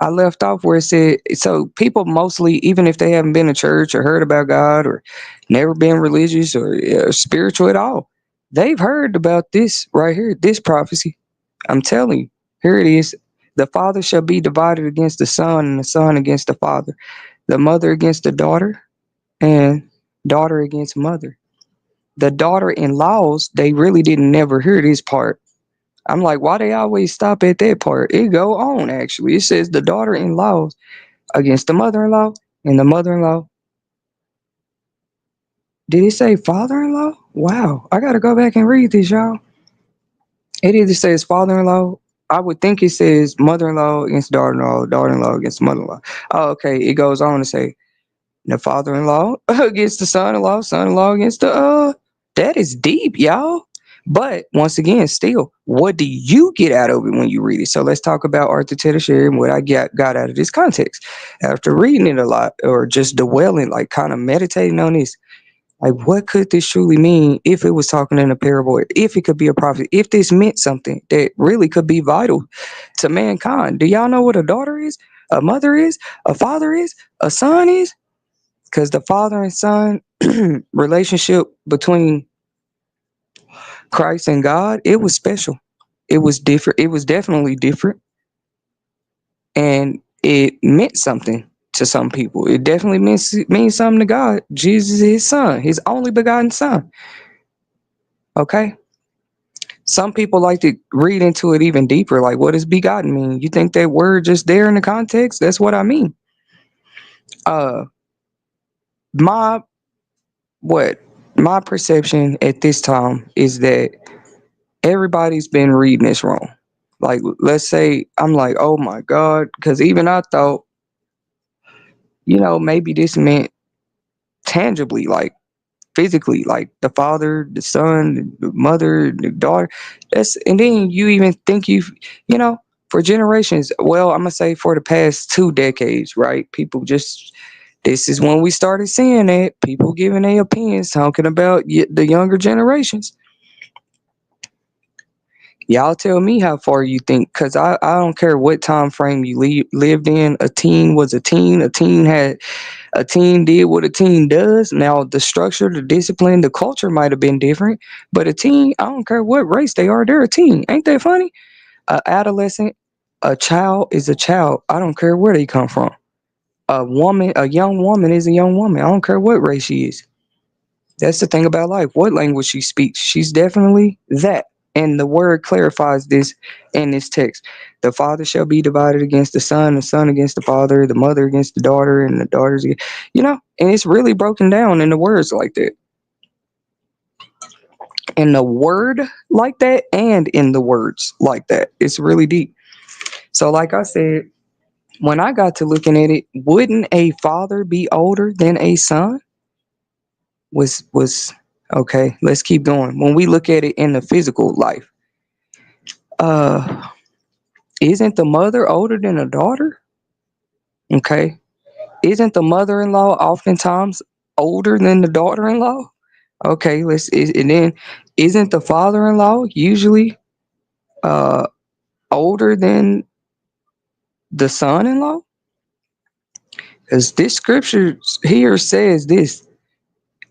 I left off where it said, so people mostly, even if they haven't been to church or heard about God or never been religious or spiritual at all, they've heard about this right here, this prophecy. I'm telling you, here it is. The father shall be divided against the son, and the son against the father, the mother against the daughter, and daughter against mother. The daughter-in-laws, they really didn't never hear this part. I'm like, why they always stop at that part? It go on actually. It says the daughter-in-laws against the mother-in-law, and the mother-in-law. Did it say father-in-law? Wow, I gotta go back and read this, y'all. It either says father-in-law. I would think it says mother-in-law against daughter-in-law, daughter-in-law against mother-in-law. Oh, okay. It goes on to say the father-in-law against the son-in-law, son-in-law against the that is deep, y'all. But once again, still, what do you get out of it when you read it? So let's talk about Arthur Tedder Sherry and what I got out of this context. After reading it a lot or just dwelling, like kind of meditating on this, like what could this truly mean if it was talking in a parable, if it could be a prophet, if this meant something that really could be vital to mankind? Do y'all know what a daughter is? A mother is? A father is? A son is? Because the father and son relationship between Christ and God, it was special. It was different. It was definitely different, and it meant something to some people. It definitely means something to God. Jesus is His Son, His only begotten Son. Okay. Some people like to read into it even deeper. Like, what does begotten mean? You think that word just there in the context? That's what I mean. Uh, my what my perception at this time is that everybody's been reading this wrong. Like, let's say I'm like, oh my God, because even I thought, maybe this meant tangibly, like physically, like the father, the son, the mother, the daughter. And then you even think you know, for generations, well, I'm gonna say for the past 2 decades, right? People just, this is when we started seeing that people giving their opinions, talking about the younger generations. Y'all tell me how far you think, because I don't care what time frame you lived in. A teen was a teen. A teen did what a teen does. Now the structure, the discipline, the culture might have been different, but a teen, I don't care what race they are, they're a teen. Ain't that funny? A adolescent, a child is a child. I don't care where they come from. A young woman is a young woman. I don't care what race she is. That's the thing about life. What language she speaks, she's definitely that. And the word clarifies this in this text. The father shall be divided against the son against the father, the mother against the daughter, and the daughters, and it's really broken down in the words like that. In the word like that, and in the words like that. It's really deep. So, like I said, when I got to looking at it, wouldn't a father be older than a son? Was okay. Let's keep going. When we look at it in the physical life, uh, isn't the mother older than a daughter? Okay, isn't the mother-in-law oftentimes older than the daughter-in-law? Okay, and then isn't the father-in-law usually uh older than the son-in-law? Because this scripture here says this,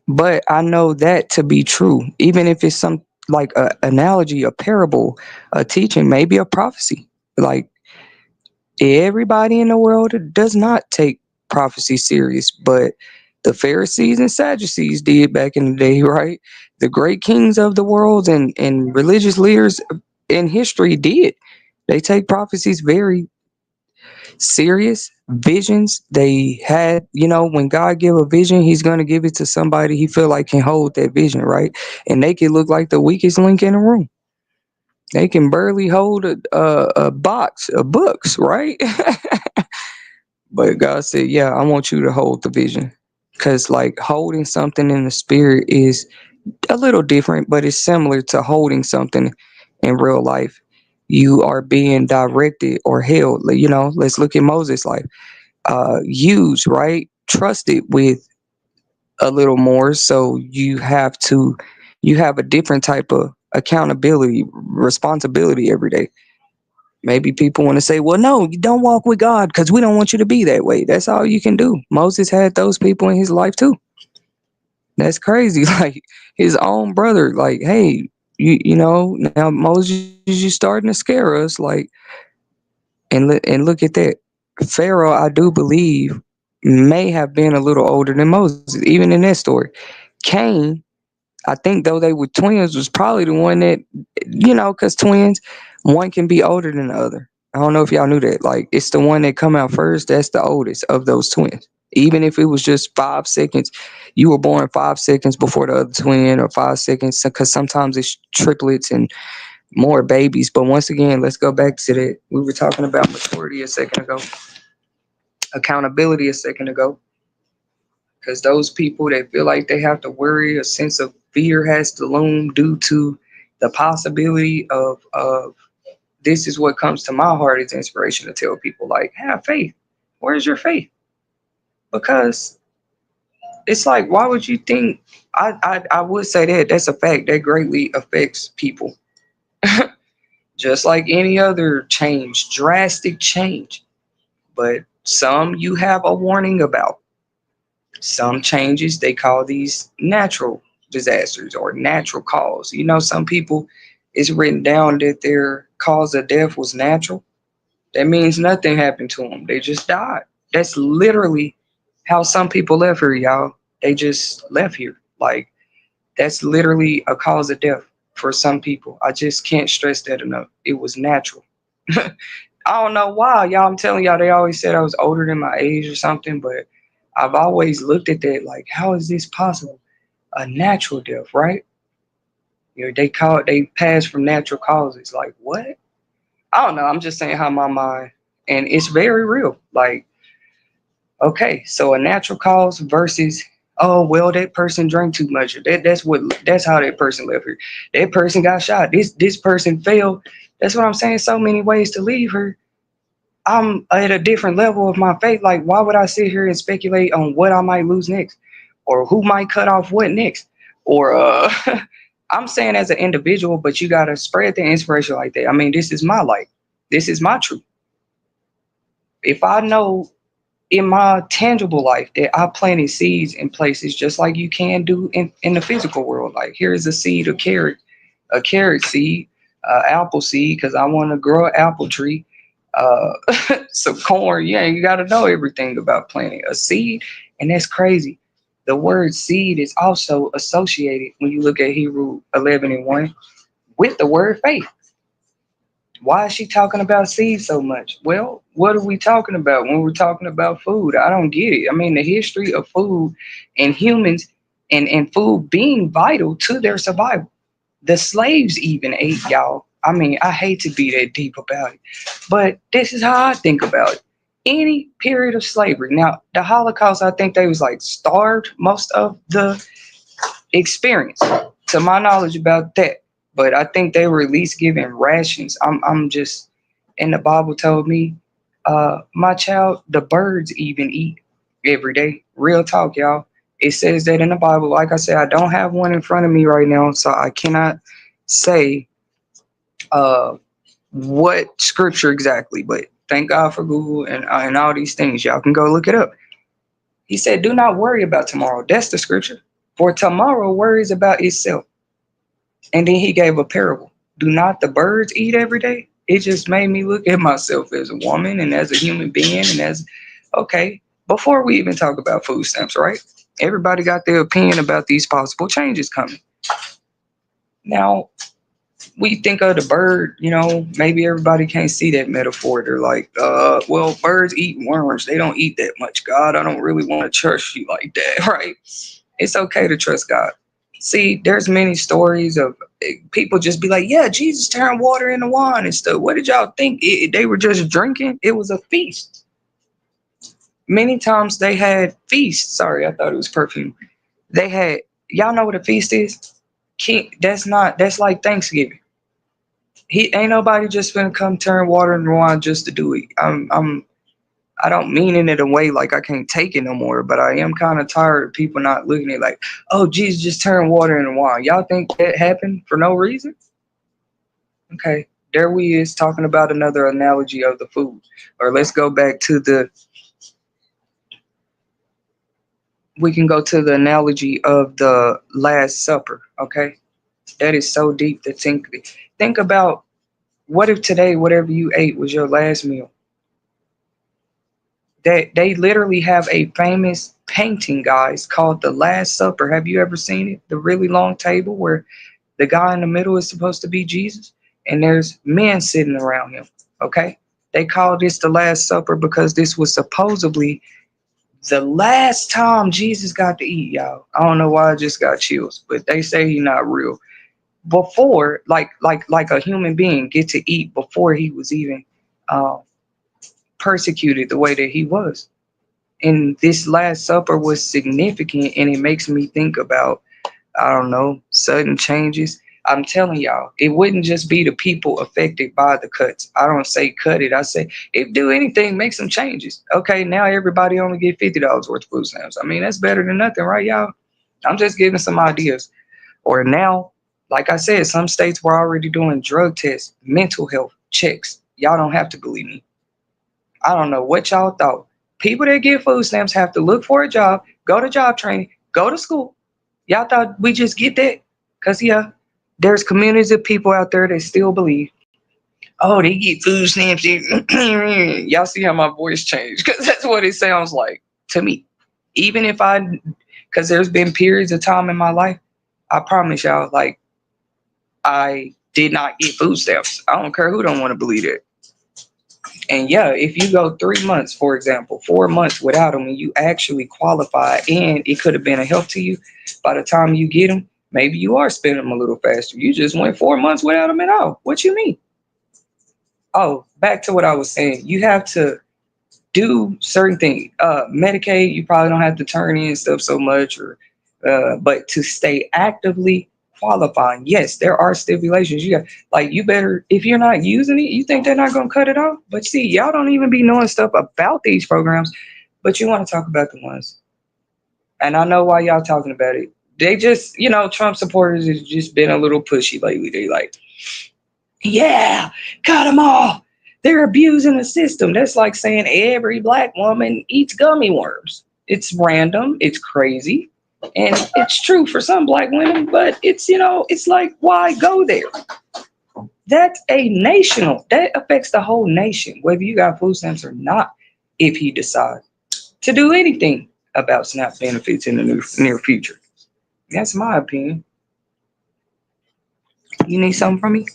but I know that to be true, even if it's some like a analogy, a parable, a teaching, maybe a prophecy. Like, everybody in the world does not take prophecy serious, but the Pharisees and Sadducees did back in the day, right? The great kings of the world and religious leaders in history did. They take prophecies very serious. Visions, they had, when God give a vision, He's gonna give it to somebody He feel like can hold that vision, right? And they can look like the weakest link in the room. They can barely hold a box of books, right? But God said, "Yeah, I want you to hold the vision." Because, like, holding something in the spirit is a little different, but it's similar to holding something in real life. You are being directed or held. Let's look at Moses' life. Used, right? Trusted with a little more. So you have a different type of accountability, responsibility every day. Maybe people want to say, well, no, you don't walk with God because we don't want you to be that way. That's all you can do. Moses had those people in his life too. That's crazy. Like his own brother, like, hey, now Moses, you starting to scare us. Like, and look at that. Pharaoh, I do believe, may have been a little older than Moses, even in that story. Cain, I think though they were twins, was probably the one that, because twins, one can be older than the other. I don't know if y'all knew that. Like, it's the one that come out first. That's the oldest of those twins. Even if it was just 5 seconds, you were born 5 seconds before the other twin, or 5 seconds, because sometimes it's triplets and more babies. But once again, let's go back to that. We were talking about maturity a second ago, accountability a second ago, because those people that feel like they have to worry, a sense of fear has to loom due to the possibility of this is what comes to my heart as inspiration to tell people, like, have faith. Where's your faith? Because it's like, why would you think? I would say that that's a fact that greatly affects people, just like any other change, drastic change. But some you have a warning about. Some changes, they call these natural disasters or natural cause. Some people, it's written down that their cause of death was natural. That means nothing happened to them. They just died. That's literally how some people left here, y'all. They just left here. Like, that's literally a cause of death for some people. I just can't stress that enough. It was natural. I don't know why, y'all. I'm telling y'all, they always said I was older than my age or something, but I've always looked at that like, how is this possible? A natural death, right? They pass from natural causes. Like, what? I don't know. I'm just saying how my mind, and it's very real. Like, okay, so a natural cause versus, oh well, that person drank too much. That's how that person left here. That person got shot. This person failed. That's what I'm saying. So many ways to leave her. I'm at a different level of my faith. Like, why would I sit here and speculate on what I might lose next, or who might cut off what next, or I'm saying as an individual, but you gotta spread the inspiration like that. I mean, this is my life. This is my truth. If I know in my tangible life that I planted seeds in places just like you can do in the physical world. Like, here's a seed of carrot, a carrot seed, apple seed, because I want to grow an apple tree. Uh, some corn. Yeah, you got to know everything about planting a seed, and that's crazy. The word seed is also associated when you look at Hebrew 11:1 with the word faith. Why is she talking about seeds so much? Well, what are we talking about when we're talking about food? I don't get it. I mean, the history of food and humans and food being vital to their survival. The slaves even ate, y'all. I mean, I hate to be that deep about it, but this is how I think about it. Any period of slavery. Now, the Holocaust, I think they was like starved most of the experience, to my knowledge about that. But I think they were at least given rations. I'm just, and the Bible told me, my child, the birds even eat every day. Real talk, y'all. It says that in the Bible. Like I said, I don't have one in front of me right now, so I cannot say uh what scripture exactly. But thank God for Google and all these things. Y'all can go look it up. He said, "Do not worry about tomorrow." That's the scripture. For tomorrow worries about itself. And then he gave a parable. Do not the birds eat every day? It just made me look at myself as a woman and as a human being and as, okay, before we even talk about food stamps, right? Everybody got their opinion about these possible changes coming. Now, we think of the bird, maybe everybody can't see that metaphor. They're like, well, birds eat worms. They don't eat that much. God, I don't really want to trust you like that, right? It's okay to trust God. See, there's many stories of people just be like, yeah, Jesus turned water into wine and stuff. What did y'all think? They were just drinking? It was a feast. Many times they had feasts. Sorry, I thought it was perfume. They had, Y'all know what a feast is? That's not. That's like Thanksgiving. He ain't nobody just gonna come turn water and wine just to do it. I don't mean it in a way like I can't take it no more, but I am kind of tired of people not looking at it like, oh, Jesus just turned water into wine. Y'all think that happened for no reason? Okay, there we is talking about another analogy of the food. Or let's go back to we can go to the analogy of the Last Supper. Okay, that is so deep to think about. What if today, whatever you ate was your last meal? They literally have a famous painting, guys, called The Last Supper. Have you ever seen it? The really long table where the guy in the middle is supposed to be Jesus, and there's men sitting around him. Okay? They call this the Last Supper because this was supposedly the last time Jesus got to eat, y'all. I don't know why I just got chills, but they say he's not real. Before, like a human being get to eat before he was even uh, persecuted the way that he was. And this Last Supper was significant, and it makes me think about, I don't know, sudden changes. I'm telling y'all, it wouldn't just be the people affected by the cuts. I don't say cut it. I say, if do anything, make some changes. Okay, now everybody only get $50 worth of food stamps. I mean, that's better than nothing, right, y'all? I'm just giving some ideas. Or now, like I said, some states were already doing drug tests, mental health checks. Y'all don't have to believe me. I don't know what y'all thought. People that get food stamps have to look for a job, go to job training, go to school. Y'all thought we just get that? Because, yeah, there's communities of people out there that still believe, oh, they get food stamps. Y'all see how my voice changed? Because that's what it sounds like to me. Even if because there's been periods of time in my life, I promise y'all, like, I did not get food stamps. I don't care who don't want to believe it. And yeah, if you go 3 months, for example, 4 months without them, and you actually qualify, and it could have been a help to you, by the time you get them, maybe you are spending them a little faster. You just went 4 months without them at all. What you mean? Oh, back to what I was saying. You have to do certain things. Medicaid, you probably don't have to turn in stuff so much, or but to stay actively qualifying, yes, there are stipulations. You got, like, you better, if you're not using it, you think they're not gonna cut it off. But see, y'all don't even be knowing stuff about these programs, but you want to talk about the ones. And I know why y'all talking about it. They just, Trump supporters has just been a little pushy lately. They like, yeah, cut them all. They're abusing the system. That's like saying every black woman eats gummy worms. It's random. It's crazy. And it's true for some black women, but it's like, why go there? That's that affects the whole nation, whether you got food stamps or not, if he decides to do anything about SNAP benefits in the near future. That's my opinion. You need something from me?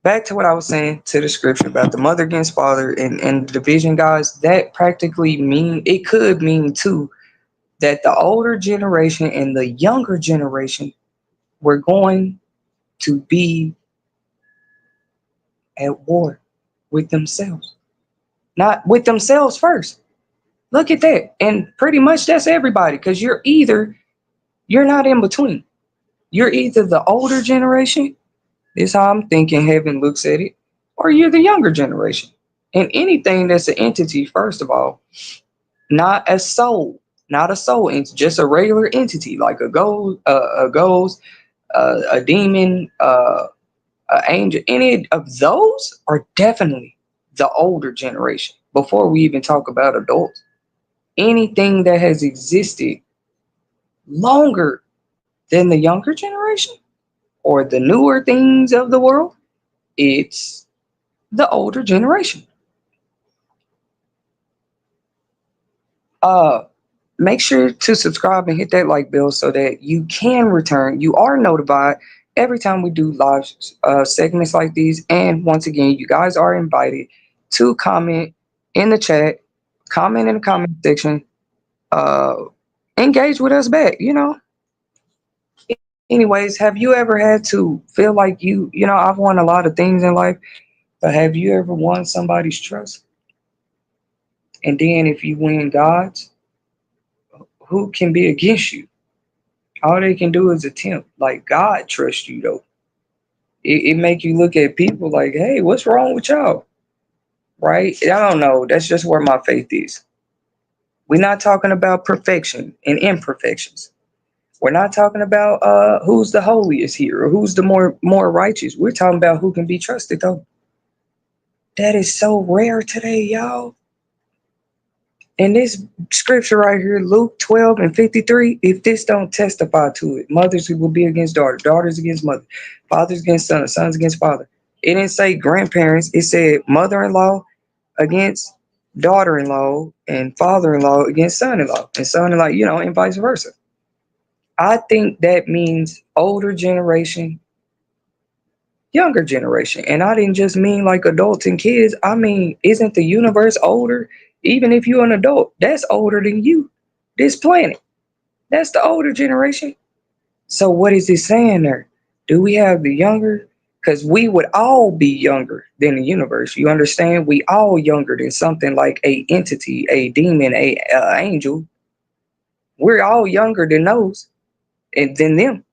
Back to what I was saying to the scripture about the mother against father and the division, guys, that practically it could mean too that the older generation and the younger generation were going to be at war with themselves. Not with themselves first. Look at that. And pretty much that's everybody, because you're not in between. You're either the older generation, this is how I'm thinking heaven looks at it, or you're the younger generation. And anything that's an entity, first of all, not a soul, not a soul, it's just a regular entity like a demon, an angel. Any of those are definitely the older generation. Before we even talk about adults, anything that has existed longer than the younger generation or the newer things of the world, it's the older generation. Uh, Make sure to subscribe and hit that like bell so that you can return. You are notified every time we do live segments like these. And once again, you guys are invited to comment in the chat, comment in the comment section, uh, engage with us back. Anyways, have you ever had to feel like I've won a lot of things in life, but have you ever won somebody's trust? And then if you win God's, who can be against you? All they can do is attempt. Like God trusts you though. It make you look at people like, hey, what's wrong with y'all? Right? I don't know. That's just where my faith is. We're not talking about perfection and imperfections. We're not talking about who's the holiest here or who's the more righteous. We're talking about who can be trusted though. That is so rare today, y'all. And this scripture right here, Luke 12 and 53, if this don't testify to it, mothers will be against daughters, daughters against mothers, fathers against sons, sons against father. It didn't say grandparents, it said mother-in-law against daughter-in-law and father-in-law against son-in-law and son-in-law, and vice versa. I think that means older generation, younger generation. And I didn't just mean like adults and kids. I mean, isn't the universe older? Even if you're an adult, that's older than you. This planet, that's the older generation. So what is it saying there? Do we have the younger? Because we would all be younger than the universe. You understand? We all younger than something like a entity, a demon, a angel. We're all younger than those and than them.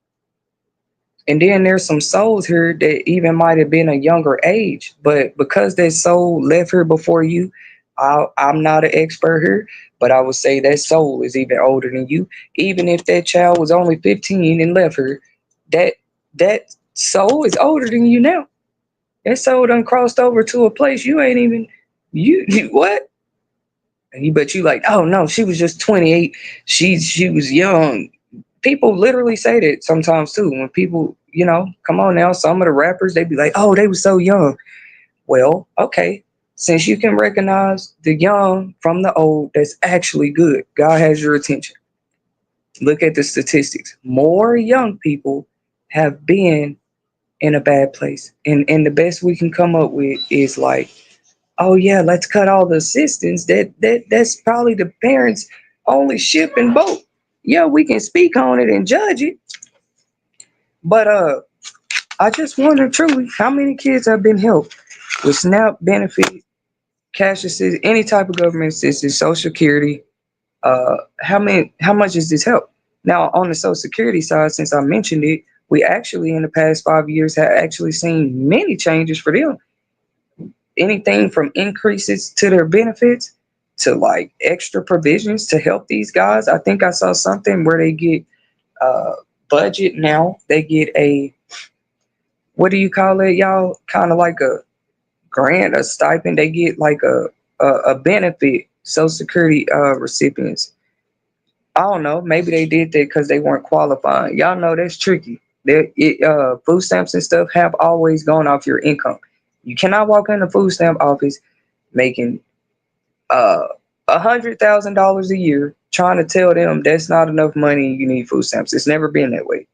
And then there's some souls here that even might have been a younger age, but because that soul left here before you, I'm not an expert here, but I would say that soul is even older than you. Even if that child was only 15 and left her, that soul is older than you now. That soul done crossed over to a place you ain't even you what? But you like, oh no, she was just 28. She was young. People literally say that sometimes too. When people, come on now, some of the rappers, they be like, oh, they were so young. Well, okay. Since you can recognize the young from the old, that's actually good. God has your attention. Look at the statistics. More young people have been in a bad place. And the best we can come up with is like, oh yeah, let's cut all the assistance. That's probably the parents' only ship and boat. Yeah, we can speak on it and judge it. But I just wonder truly how many kids have been helped with SNAP benefit, cash assistance, any type of government assistance, Social Security. How much is this help? Now on the Social Security side, since I mentioned it, we actually in the past 5 years have actually seen many changes for them. Anything from increases to their benefits to like extra provisions to help these guys. I think I saw something where they get uh budget now. They get a, what do you call it, y'all? Kind of like a grant, a stipend. They get like a benefit. Social Security recipients. I don't know. Maybe they did that because they weren't qualifying. Y'all know that's tricky. Food stamps and stuff have always gone off your income. You cannot walk in the food stamp office making uh $100,000 a year trying to tell them that's not enough money and you need food stamps. It's never been that way.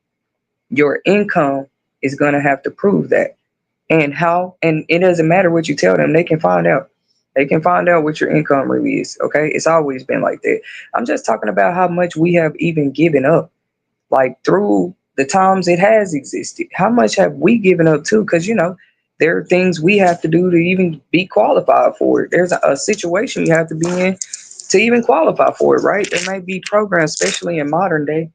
Your income is gonna have to prove that. And it doesn't matter what you tell them, they can find out. They can find out what your income really is. Okay. It's always been like that. I'm just talking about how much we have even given up, like through the times it has existed. How much have we given up too? Because there are things we have to do to even be qualified for it. There's a situation you have to be in to even qualify for it, right? There may be programs, especially in modern day.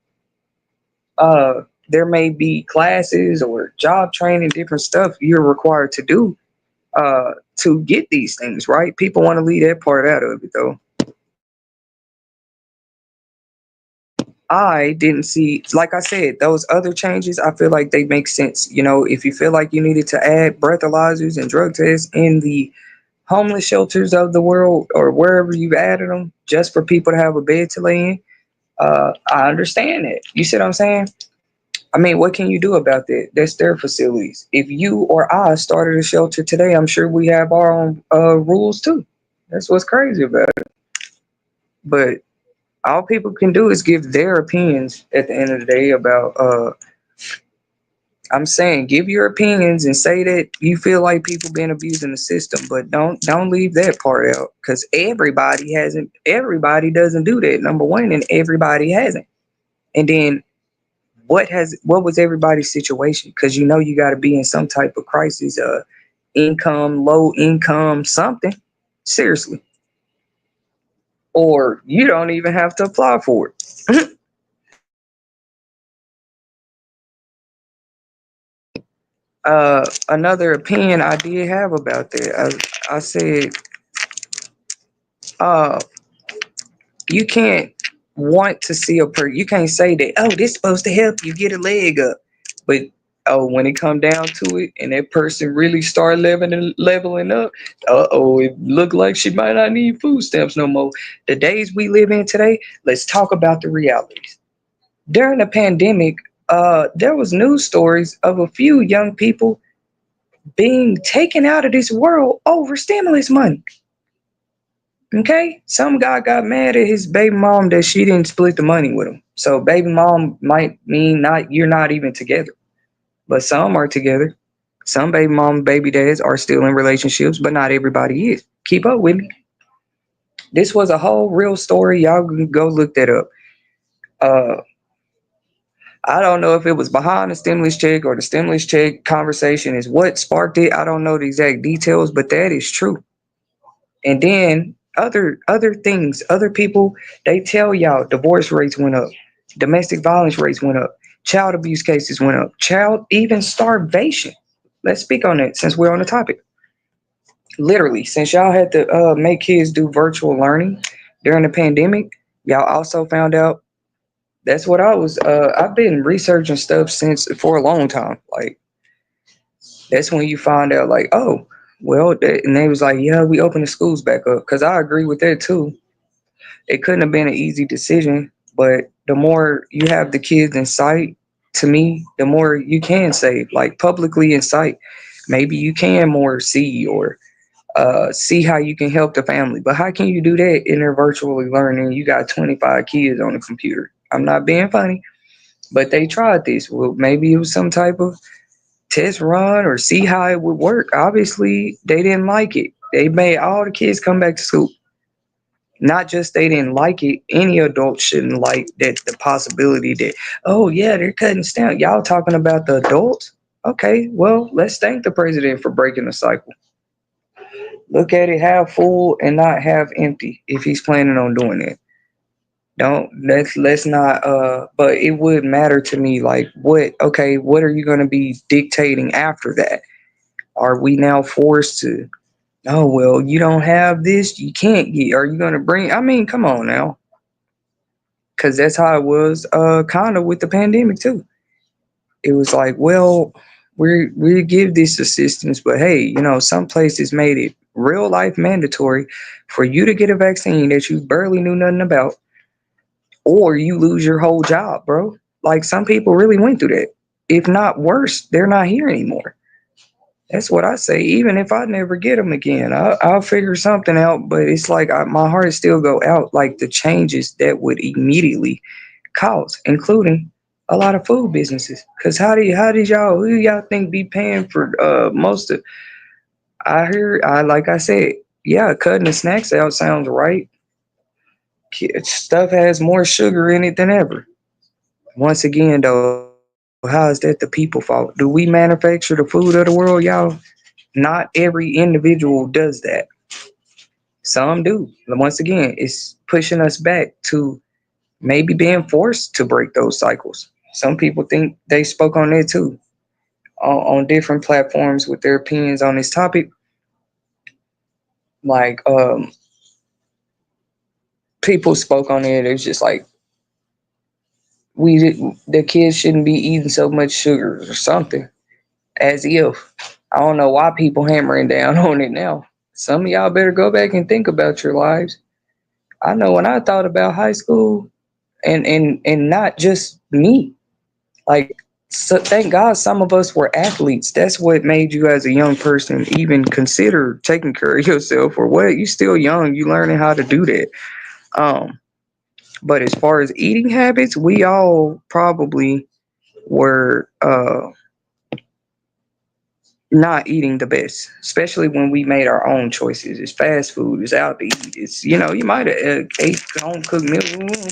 There may be classes or job training, different stuff you're required to do to get these things, right? People want to leave that part out of it, though. I didn't see, like I said, those other changes. I feel like they make sense. If you feel like you needed to add breathalyzers and drug tests in the homeless shelters of the world or wherever you've added them, just for people to have a bed to lay in, I understand that. You see what I'm saying? I mean, what can you do about that? That's their facilities. If you or I started a shelter today, I'm sure we have our own rules too. That's what's crazy about it. But all people can do is give their opinions at the end of the day about I'm saying give your opinions and say that you feel like people been abusing the system, but don't leave that part out because everybody hasn't. Everybody doesn't do that. Number one, and everybody hasn't. And then what was everybody's situation? Because you know you got to be in some type of crisis, income, low income, something. Seriously, or you don't even have to apply for it. Another opinion I did have about that, I said, uh, you can't want to see a person. You can't say that, oh, this supposed to help you get a leg up, but oh, when it come down to it, and that person really start leveling up, it look like she might not need food stamps no more. The days we live in today, let's talk about the realities. During the pandemic, there was news stories of a few young people being taken out of this world over stimulus money. Okay, some guy got mad at his baby mom that she didn't split the money with him. So baby mom might mean not you're not even together, but some are together. Some baby mom, baby dads are still in relationships, but not everybody is. Keep up with me. This was a whole real story. Y'all can go look that up. Uh, I don't know if it was behind the stimulus check or the stimulus check conversation is what sparked it. I don't know the exact details, but that is true. And then other things, other people, they tell y'all divorce rates went up, domestic violence rates went up, child abuse cases went up, child even starvation. Let's speak on it since we're on the topic. Literally, since y'all had to make kids do virtual learning during the pandemic, y'all also found out that's what I've been researching stuff since for a long time. Like that's when you find out like, oh, well, and they was like, yeah, we open the schools back up because I agree with that too. It couldn't have been an easy decision, but the more you have the kids in sight, to me, the more you can save, like publicly in sight. Maybe you can more see or see how you can help the family. But how can you do that in their virtually learning? You got 25 kids on the computer. I'm not being funny, but they tried this. Well, maybe it was some type of test run or see how it would work. Obviously, they didn't like it. They made all the kids come back to school. Not just they didn't like it, any adult shouldn't like that the possibility that, oh yeah, they're cutting us down. Y'all talking about the adults? Okay, well, let's thank the president for breaking the cycle. Look at it half full and not half empty if he's planning on doing it. Don't let's not but it would matter to me like what are you gonna be dictating after that? Are we now forced to, oh well, you don't have this, you can't get, are you gonna bring, I mean, come on now. Because that's how it was kind of with the pandemic too. It was like, well, we give this assistance, but hey, some places made it real life mandatory for you to get a vaccine that you barely knew nothing about, or you lose your whole job, bro. Like some people really went through that. If not worse, they're not here anymore. That's what I say. Even if I never get them again, I'll figure something out. But it's like my heart still go out like the changes that would immediately cause, including a lot of food businesses. Cause how did y'all who y'all think be paying for most of? I hear I like I said, yeah, cutting the snacks out sounds right. Stuff has more sugar in it than ever. Once again, though, how is that the people fault? Do we manufacture the food of the world, y'all? Not every individual does that. Some do. Once again, it's pushing us back to maybe being forced to break those cycles. Some people think they spoke on that too on different platforms with their opinions on this topic. Like people spoke on it. It's just like the kids shouldn't be eating so much sugar or something. As if I don't know why people hammering down on it now. Some of y'all better go back and think about your lives. I know when I thought about high school, and not just me. Like, so thank God some of us were athletes. That's what made you as a young person even consider taking care of yourself or what. You still young, you learning how to do that. Um, but as far as eating habits, we all probably were not eating the best, especially when we made our own choices. It's fast food, it's out to eat. It's, you might have ate home cooked meal,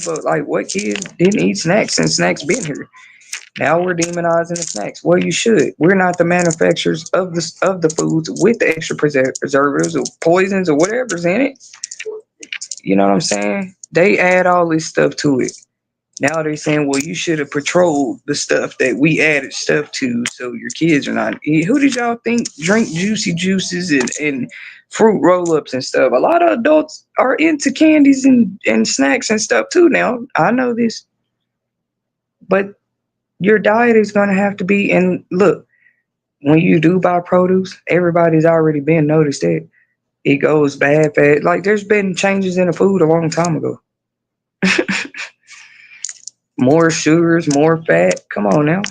but like what kid didn't eat snacks since snacks been here? Now we're demonizing the snacks. Well, you should. We're not the manufacturers of the foods with the extra preservatives or poisons or whatever's in it. You know what I'm saying? They add all this stuff to it. Now they're saying, well, you should have patrolled the stuff that we added stuff to, so your kids are not. Who did y'all think drink juicy juices and fruit roll ups and stuff? A lot of adults are into candies and snacks and stuff too. Now I know this, but your diet is going to have to be. And look, when you do buy produce, everybody's already been noticed that it goes bad fast. Like there's been changes in the food a long time ago. More sugars, more fat. Come on now.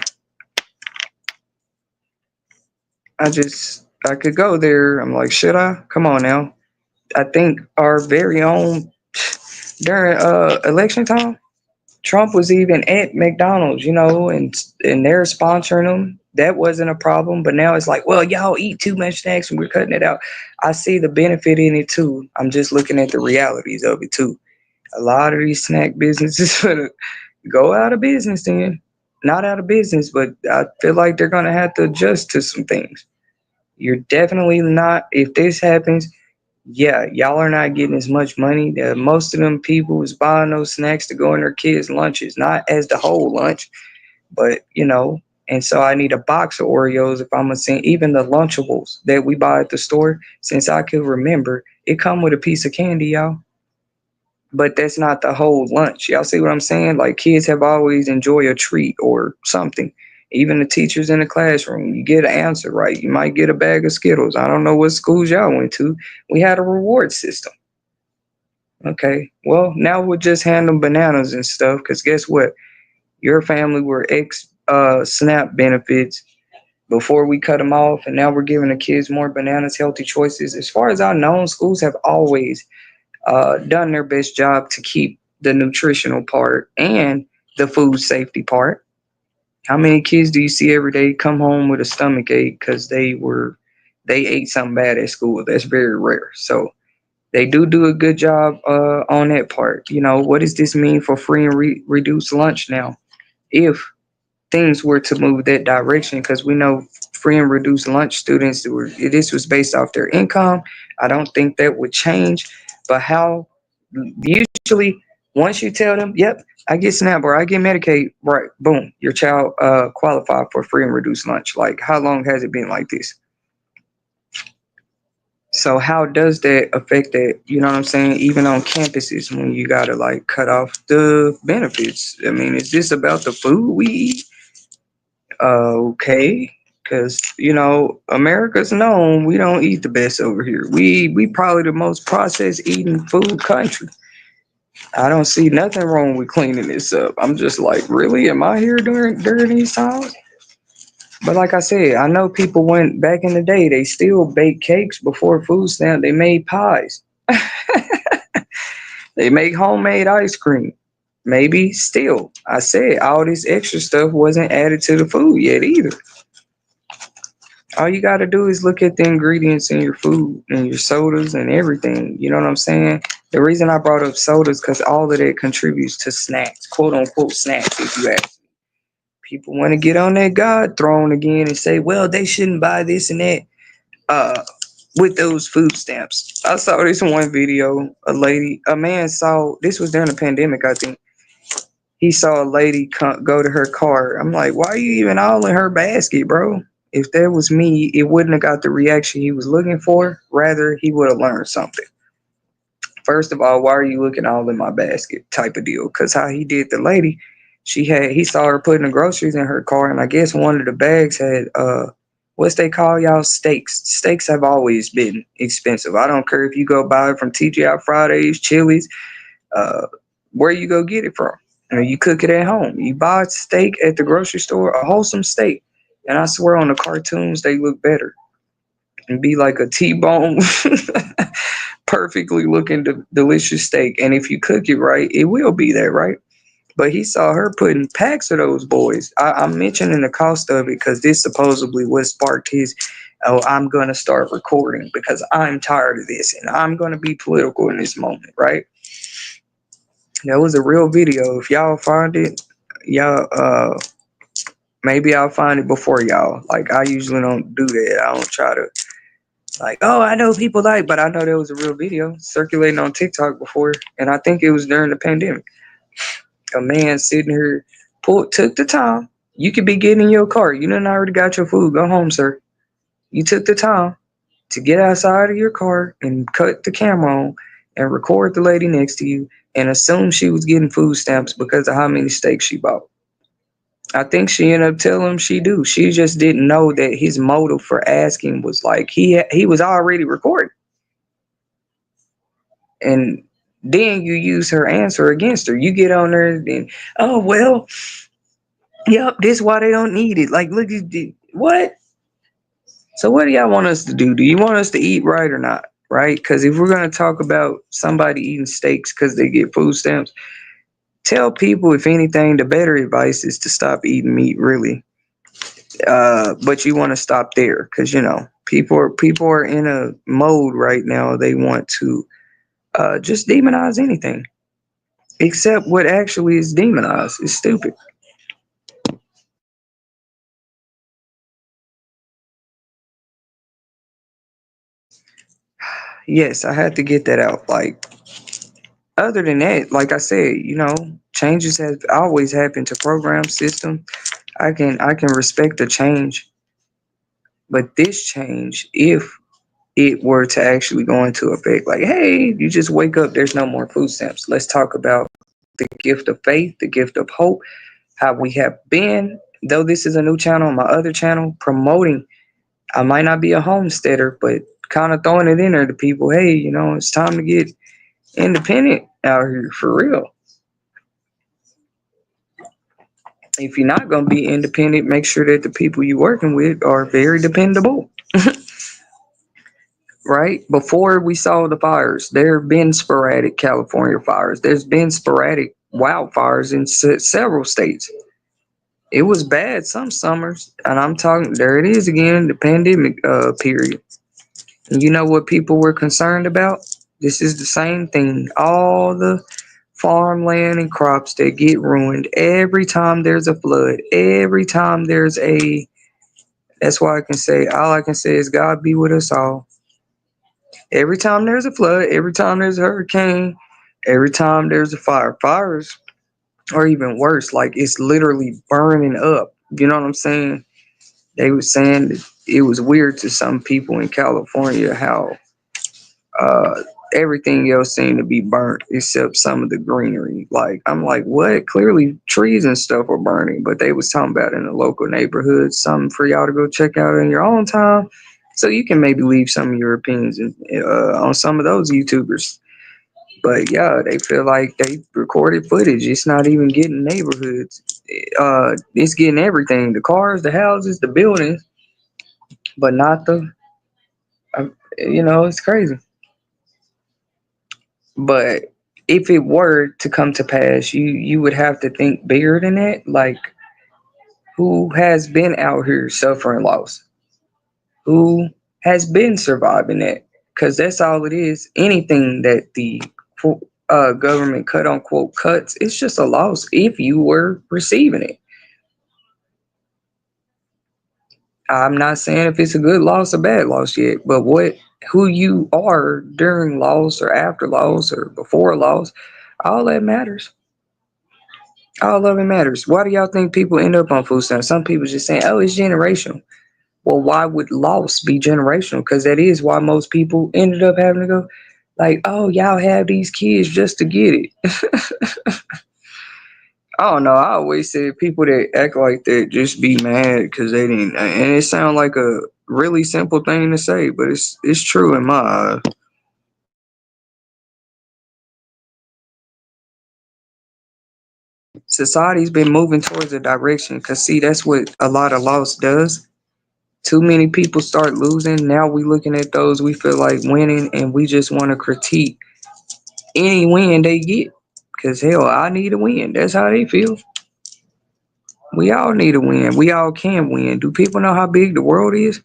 I could go there. I'm like, should I? Come on now. I think our very own during election time, Trump was even at McDonald's, and they're sponsoring them. That wasn't a problem, but now it's like, well, y'all eat too much snacks and we're cutting it out. I see the benefit in it too. I'm just looking at the realities of it too. A lot of these snack businesses gonna go out of business then. Not out of business, but I feel like they're gonna have to adjust to some things. You're definitely not. If this happens, yeah, y'all are not getting as much money. Most of them people is buying those snacks to go in their kids' lunches, not as the whole lunch, but And so I need a box of Oreos if I'm gonna send even the Lunchables that we buy at the store. Since I can remember, it come with a piece of candy, y'all. But that's not the whole lunch. Y'all see what I'm saying? Like kids have always enjoyed a treat or something. Even the teachers in the classroom, you get an answer right. You might get a bag of Skittles. I don't know what schools y'all went to. We had a reward system. Okay. Well, now we'll just hand them bananas and stuff. Because guess what? Your family were X SNAP benefits before we cut them off. And now we're giving the kids more bananas, healthy choices. As far as I know, schools have always done their best job to keep the nutritional part and the food safety part. How many kids do you see every day come home with a stomach ache because they ate something bad at school? That's very rare. So they do a good job on that part. What does this mean for free and reduced lunch now? If things were to move that direction, because we know free and reduced lunch students this was based off their income. I don't think that would change. But how usually once you tell them, yep, I get SNAP or I get Medicaid, right, boom, your child qualified for free and reduced lunch. Like how long has it been like this? So how does that affect that? You know what I'm saying? Even on campuses when you gotta like cut off the benefits. I mean, is this about the food we eat? Okay, because America's known we don't eat the best over here. We probably the most processed eating food country. I don't see nothing wrong with cleaning this up. I'm just like, really? Am I here during these times? But like I said, I know people went back in the day. They still baked cakes before food stamp. They made pies. They make homemade ice cream. Maybe still, I said all this extra stuff wasn't added to the food yet either. All you got to do is look at the ingredients in your food and your sodas and everything. You know what I'm saying? The reason I brought up sodas because all of that contributes to snacks, quote unquote snacks, if you ask me. People want to get on that God throne again and say, well, they shouldn't buy this and that uh, with those food stamps. I saw this one video. A man saw, this was during the pandemic, I think. He saw a lady go to her car. I'm like, why are you even all in her basket, bro? If that was me, it wouldn't have got the reaction he was looking for. Rather, he would have learned something. First of all, why are you looking all in my basket type of deal? Because how he did the lady, he saw her putting the groceries in her car, and I guess one of the bags had what's they call y'all steaks. Steaks have always been expensive. I don't care if you go buy it from TGI Fridays, Chili's, uh, where you go get it from. You cook it at home. You buy a steak at the grocery store, a wholesome steak, and I swear on the cartoons they look better and be like a T-bone, perfectly looking delicious steak. And if you cook it right, it will be that, right? But he saw her putting packs of those boys. I'm mentioning the cost of it because this supposedly what sparked his, oh, I'm going to start recording because I'm tired of this and I'm going to be political in this moment, right? That was a real video. If y'all find it, y'all, maybe I'll find it before y'all. Like, I usually don't do that. I don't try to, like, oh, I know people like, but I know there was a real video circulating on TikTok before, and I think it was during the pandemic. A man sitting here took the time. You could be getting in your car. You done already got your food. Go home, sir. You took the time to get outside of your car and cut the camera on and record the lady next to you and assume she was getting food stamps because of how many steaks she bought. I think she ended up telling him she do. She just didn't know that his motive for asking was like he was already recording. And then you use her answer against her. You get on there and, oh well, yep, this is why they don't need it. Like, look at what? So what do y'all want us to do? Do you want us to eat right or not? Right? Because if we're gonna talk about somebody eating steaks because they get food stamps, tell people, if anything, the better advice is to stop eating meat. Really, but you want to stop there because people are in a mode right now. They want to just demonize anything except what actually is demonized. It's stupid. Yes, I had to get that out. Like, other than that, like I said, changes have always happened to program system. I can respect the change, but this change, if it were to actually go into effect, like, hey, you just wake up, there's no more food stamps. Let's talk about the gift of faith, the gift of hope, how we have been, though this is a new channel on my other channel, promoting. I might not be a homesteader, but kind of throwing it in there to people. Hey, it's time to get independent out here for real. If you're not going to be independent, make sure that the people you're working with are very dependable, right? Before we saw the fires, there have been sporadic California fires. There's been sporadic wildfires in several states. It was bad some summers, and I'm talking, there it is again, the pandemic period. And you know what people were concerned about? This is the same thing. All the farmland and crops that get ruined every time there's a flood, every time there's a, that's why all I can say is God be with us all. Every time there's a flood, every time there's a hurricane, every time there's a fire, fires are even worse. Like, it's literally burning up. You know what I'm saying? They were saying that it was weird to some people in California how uh, everything else seemed to be burnt except some of the greenery. Like, I'm like, what? Clearly trees and stuff are burning, but they was talking about in the local neighborhood, something for y'all to go check out in your own time. So you can maybe leave some of your opinions on some of those YouTubers. But yeah, they feel like they recorded footage. It's not even getting neighborhoods. It's getting everything: the cars, the houses, the buildings, but not the. It's crazy. But if it were to come to pass, you would have to think bigger than that. Like, who has been out here suffering loss? Who has been surviving that? Because that's all it is. Anything that the government cut unquote cuts, it's just a loss if you were receiving it. I'm not saying if it's a good loss or bad loss yet, but who you are during loss or after loss or before loss, all that matters. All of it matters. Why do y'all think people end up on food stamps? Some people just saying, "Oh, it's generational." Well, why would loss be generational? Because that is why most people ended up having to go, like, "Oh, y'all have these kids just to get it." I don't know. I always say people that act like that just be mad because they didn't. And it sounds like a really simple thing to say, but it's true in my eyes. Society's been moving towards a direction because see, that's what a lot of loss does. Too many people start losing. Now we looking at those we feel like winning, and we just want to critique any win they get Cause hell, I need a win. That's how they feel. We all need a win. We all can win. Do people know how big the world is?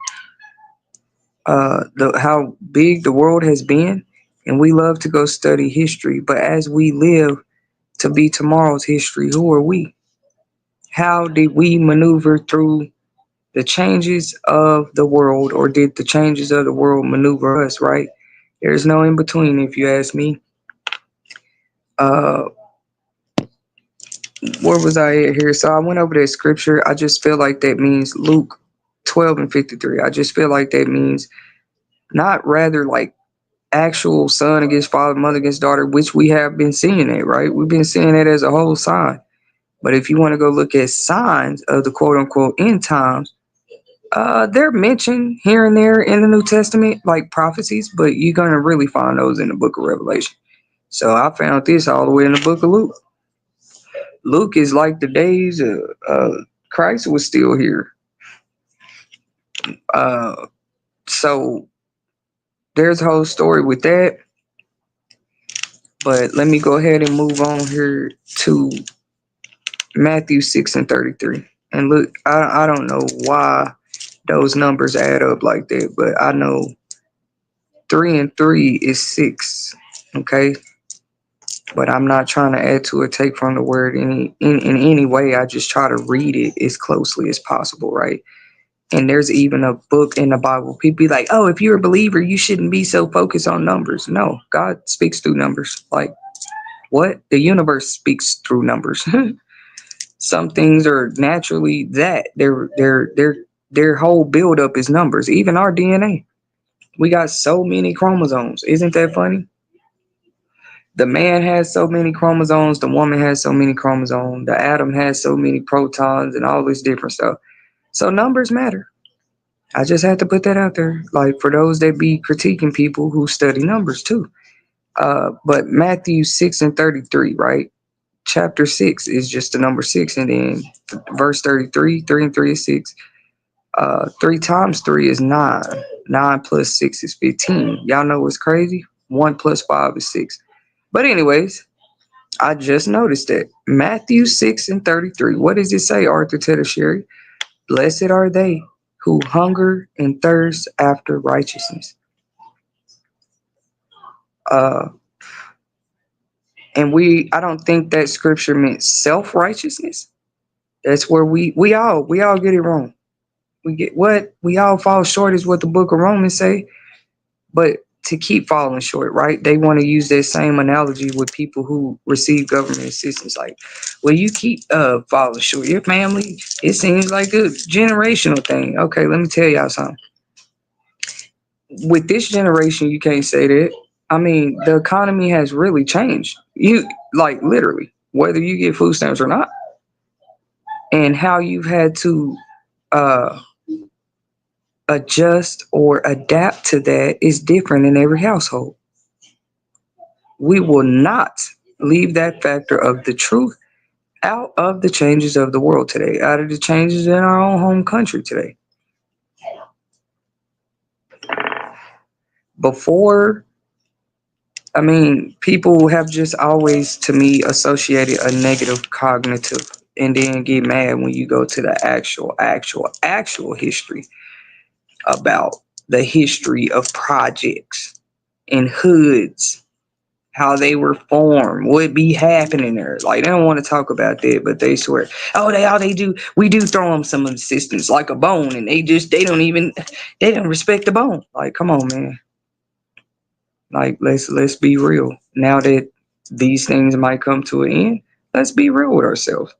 The how big the world has been, and we love to go study history. But as we live to be tomorrow's history, who are we? How did we maneuver through the changes of the world, or did the changes of the world maneuver us? Right? There's no in between, if you ask me. Uh, where was I at here? So I went over that scripture. I just feel like that means Luke 12:53. I just feel like that means not rather like actual son against father, mother against daughter, which we have been seeing it, right? We've been seeing it as a whole sign. But if you want to go look at signs of the quote unquote end times, they're mentioned here and there in the New Testament, like prophecies, but you're going to really find those in the book of Revelation. So I found this all the way in the book of Luke. Luke is like the days Christ was still here. Uh, so there's a whole story with that. But let me go ahead and move on here to Matthew 6:33. And look, I don't know why those numbers add up like that, but I know 3 and 3 is 6. Okay. But I'm not trying to add to or take from the word in any way. I just try to read it as closely as possible, right? And there's even a book in the Bible. People be like, oh, if you're a believer, you shouldn't be so focused on numbers. No, God speaks through numbers. Like what? The universe speaks through numbers. Some things are naturally that. Their whole buildup is numbers. Even our DNA. We got so many chromosomes. Isn't that funny? The man has so many chromosomes, the woman has so many chromosomes, the atom has so many protons and all this different stuff. So numbers matter. I just had to put that out there. Like for those that be critiquing people who study numbers too. But Matthew 6:33, right? Chapter 6 is just the number 6, and then verse 33, 3 and 3 is 6. 3 times 3 is 9. 9 plus 6 is 15. Y'all know what's crazy? 1 plus 5 is 6. But anyways, I just noticed that Matthew 6:33. What does it say, Arthur Tedder Sherry? Blessed are they who hunger and thirst after righteousness. Uh, and I don't think that scripture meant self-righteousness. That's where we all get it wrong. We all fall short is what the book of Romans say, but to keep falling short, right? They want to use that same analogy with people who receive government assistance. Like, well, you keep falling short. Your family, it seems like a generational thing. Okay, let me tell y'all something. With this generation, you can't say that. I mean, the economy has really changed. You like literally, whether you get food stamps or not, and how you've had to uh adjust or adapt to that is different in every household. We will not leave that factor of the truth out of the changes of the world today, out of the changes in our own home country today. Before, I mean, people have just always, to me, associated a negative cognitive and then get mad when you go to the actual history about the history of projects and hoods, how they were formed, what be happening there. Like they don't want to talk about that, but they swear, oh, they do. We do throw them some assistance like a bone, and they don't respect the bone. Like, come on, man. Like let's be real. Now that these things might come to an end, let's be real with ourselves.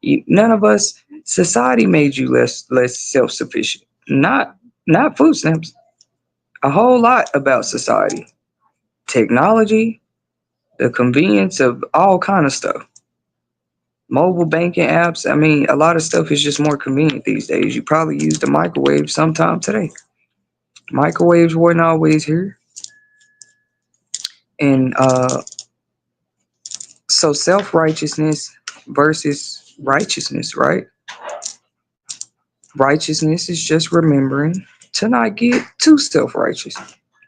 None of us, society made you less self sufficient. Not food stamps. A whole lot about society, technology, the convenience of all kind of stuff. Mobile banking apps. I mean, a lot of stuff is just more convenient these days. You probably use the microwave sometime today. Microwaves weren't always here. And so self-righteousness versus righteousness, right? Righteousness is just remembering to not get too self-righteous.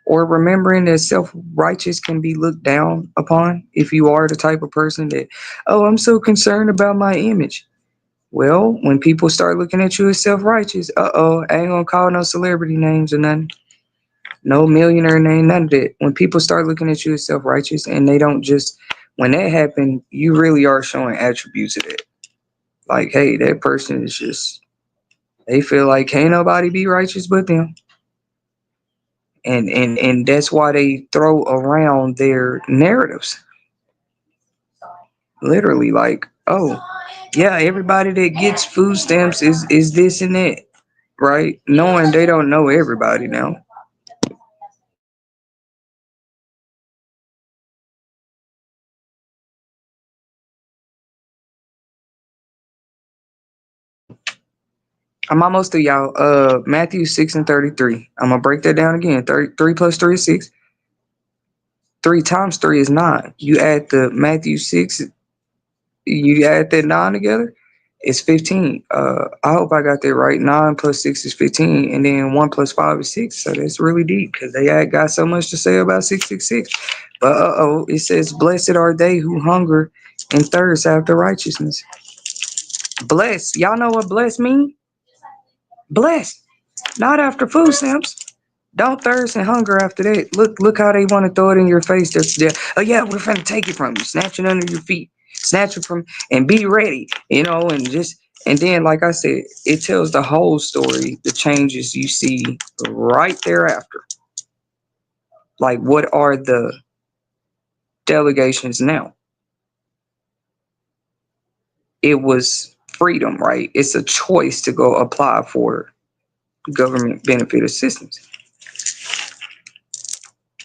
or remembering that self-righteous can be looked down upon if you are the type of person that, oh, I'm so concerned about my image. Well, when people start looking at you as self-righteous, I ain't gonna call no celebrity names or nothing, no millionaire name, none of that. When people start looking at you as self-righteous and they don't just, when that happens, you really are showing attributes of it. Like, hey, that person is just, they feel like can't nobody be righteous but them. And that's why they throw around their narratives. Literally, like, oh, yeah, everybody that gets food stamps is this and that, right? Knowing they don't know everybody now. I'm almost through, y'all. Matthew 6:33. I'm gonna break that down again. 33 plus 3 is 6. 3 times 3 is 9. You add the Matthew 6, you add that 9 together, it's 15. I hope I got that right. 9 plus 6 is 15, and then 1 plus 5 is 6. So that's really deep because they had got so much to say about 666. But it says, "Blessed are they who hunger and thirst after righteousness." Blessed. Y'all know what blessed mean? Blessed. Not after food stamps. Don't thirst and hunger after that. Look how they want to throw it in your face. That's there. Oh yeah, we're finna take it from you, snatch it under your feet, snatch it from, and be ready. And just, and then like I said, it tells the whole story, the changes you see right thereafter. Like, what are the delegations now? It was freedom, right? It's a choice to go apply for government benefit assistance.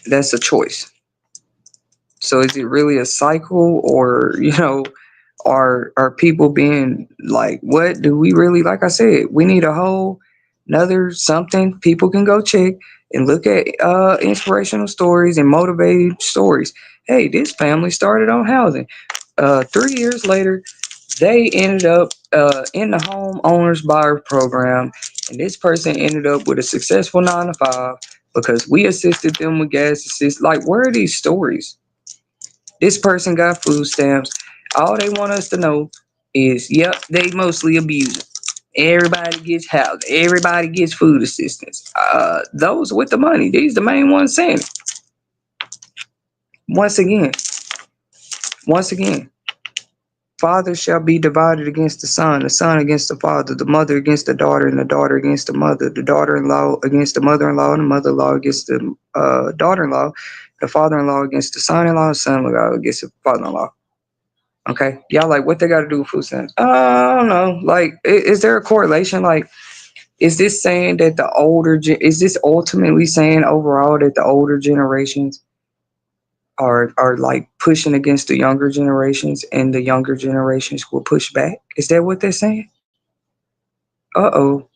That's a choice. So is it really a cycle, or are people being like, what do we really, like I said, we need a whole another something people can go check and look at inspirational stories and motivating stories. Hey, this family started on housing. 3 years later, they ended up in the home owners buyer program, and this person ended up with a successful 9 to 5 because we assisted them with gas assist. Like, where are these stories? This person got food stamps. All they want us to know is, yep, they mostly abuse it. Everybody gets housed. Everybody gets food assistance. Those with the money, these the main ones saying it. Once again, once again, father shall be divided against the son against the father, the mother against the daughter, and the daughter against the mother, the daughter-in-law against the mother-in-law, and the mother-in-law against the daughter-in-law, the father-in-law against the son-in-law, and son-in-law against the father-in-law. Okay, y'all like what they got to do with food stamps? I don't know. Like, is there a correlation? Like, is this saying that is this ultimately saying overall that the older generations are like pushing against the younger generations, and the younger generations will push back? Is that what they're saying? Uh-oh,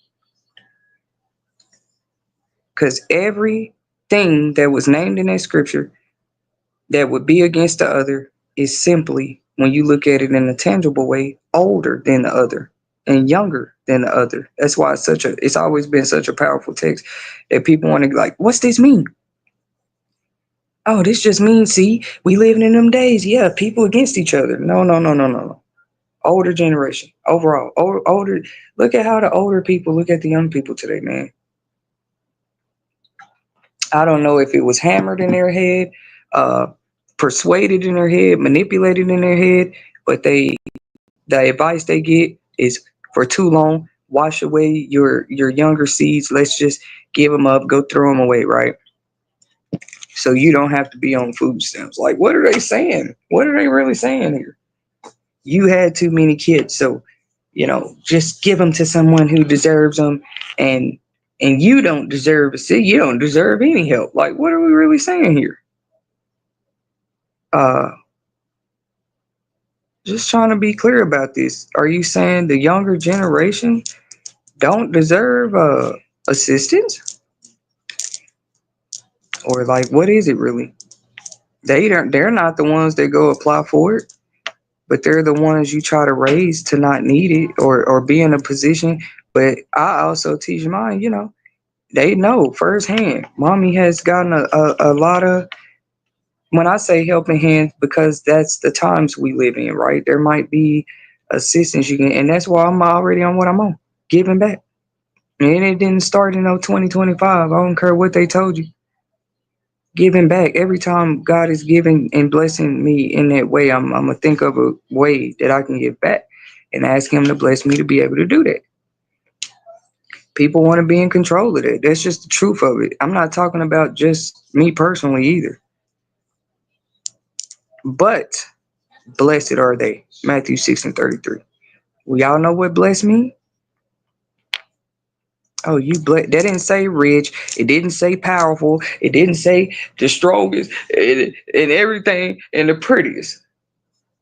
because everything that was named in that scripture that would be against the other is simply, when you look at it in a tangible way, older than the other and younger than the other. That's why it's always been such a powerful text that people want to be like, what's this mean? Oh, this just means, see, we living in them days. Yeah, people against each other. No, no, no, no, no, no. Older generation overall. Older. Look at how the older people look at the young people today, man. I don't know if it was hammered in their head, uh, persuaded in their head, manipulated in their head, but the advice they get is, for too long, wash away your younger seeds. Let's just give them up, go throw them away, right? So you don't have to be on food stamps. Like, what are they saying? What are they really saying here? You had too many kids, so just give them to someone who deserves them, and you don't deserve you don't deserve any help. Like, what are we really saying here? Uh, just trying to be clear about this. Are you saying the younger generation don't deserve assistance, or like, what is it really? They're not the ones that go apply for it, but they're the ones you try to raise to not need it, or be in a position. But I also teach mine, They know firsthand. Mommy has gotten a lot of, when I say helping hands, because that's the times we live in, right? There might be assistance you can, and that's why I'm already on what I'm on, giving back. And it didn't start in no 2025. I don't care what they told you. Giving back every time God is giving and blessing me in that way, I'm gonna think of a way that I can give back and ask Him to bless me to be able to do that. People want to be in control of it. That's just the truth of it. I'm not talking about just me personally either. But blessed are they. Matthew 6 and 33. We all know what blessed mean. Oh, you blessed. That didn't say rich. It didn't say powerful. It didn't say the strongest and everything and the prettiest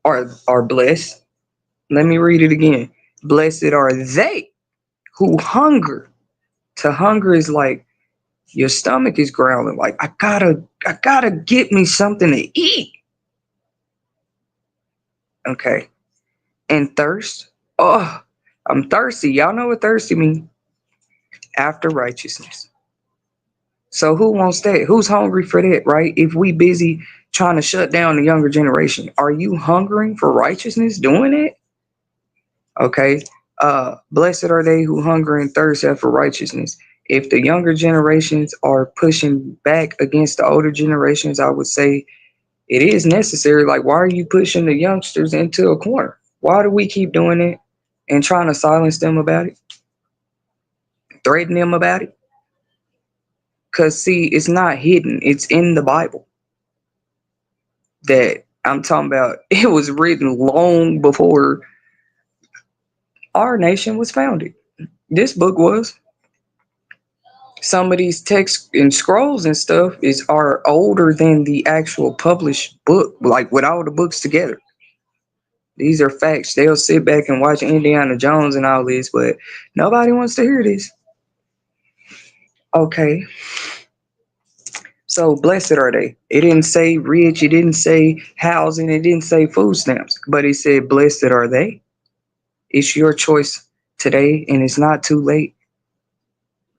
are blessed. Let me read it again. Blessed are they who hunger. To hunger is like your stomach is growling. Like I gotta get me something to eat. Okay. And thirst. Oh, I'm thirsty. Y'all know what thirsty means. After righteousness. So who wants that? Who's hungry for that, right? If we busy trying to shut down the younger generation, are you hungering for righteousness doing it? Okay. Blessed are they who hunger and thirst after righteousness. If the younger generations are pushing back against the older generations, I would say it is necessary. Like, why are you pushing the youngsters into a corner? Why do we keep doing it and trying to silence them about it, threaten them about it? Because, see, it's not hidden, it's in the Bible that I'm talking about. It was written long before our nation was founded. This book was. Some of these texts and scrolls and stuff are older than the actual published book, like with all the books together. These are facts. They'll sit back and watch Indiana Jones and all this, but nobody wants to hear this. Okay, so blessed are they. It didn't say rich, it didn't say housing, it didn't say food stamps, but it said blessed are they. It's your choice today, and it's not too late.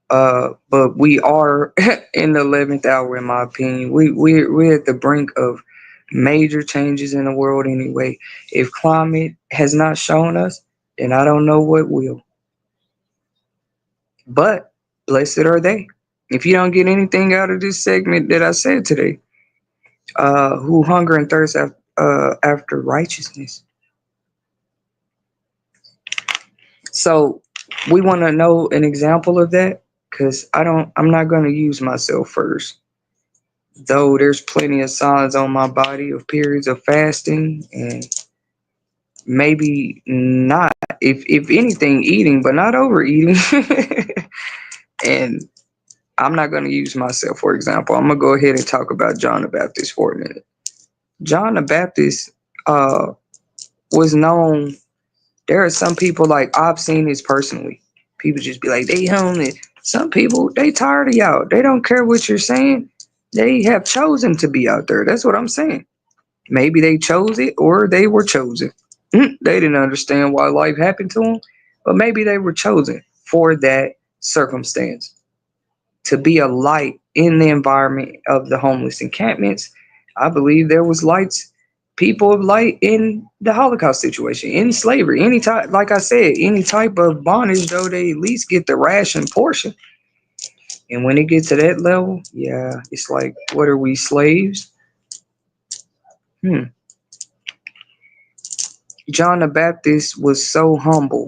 But we are in the 11th hour, in my opinion. We're at the brink of major changes in the world anyway. If climate has not shown us, then I don't know what will. But blessed are they. If you don't get anything out of this segment that I said today, who hunger and thirst after righteousness. So we want to know an example of that, because I'm not going to use myself first. Though there's plenty of signs on my body of periods of fasting and maybe not, if anything, eating, but not overeating. And I'm not going to use myself for example. I'm going to go ahead and talk about John the Baptist for a minute. John the Baptist uh, was known. There are some people, like, I've seen this personally. People just be like, they home. Some people, they tired of y'all. They don't care what you're saying. They have chosen to be out there. That's what I'm saying. Maybe they chose it or they were chosen. They didn't understand why life happened to them, but maybe they were chosen for that circumstance to be a light in the environment of the homeless encampments. I believe there was lights, people of light in the Holocaust situation, in slavery, any type, like I said, any type of bondage, though they at least get the ration portion. And when it gets to that level, yeah, it's like, what are we, slaves? Hmm. John the Baptist was so humble,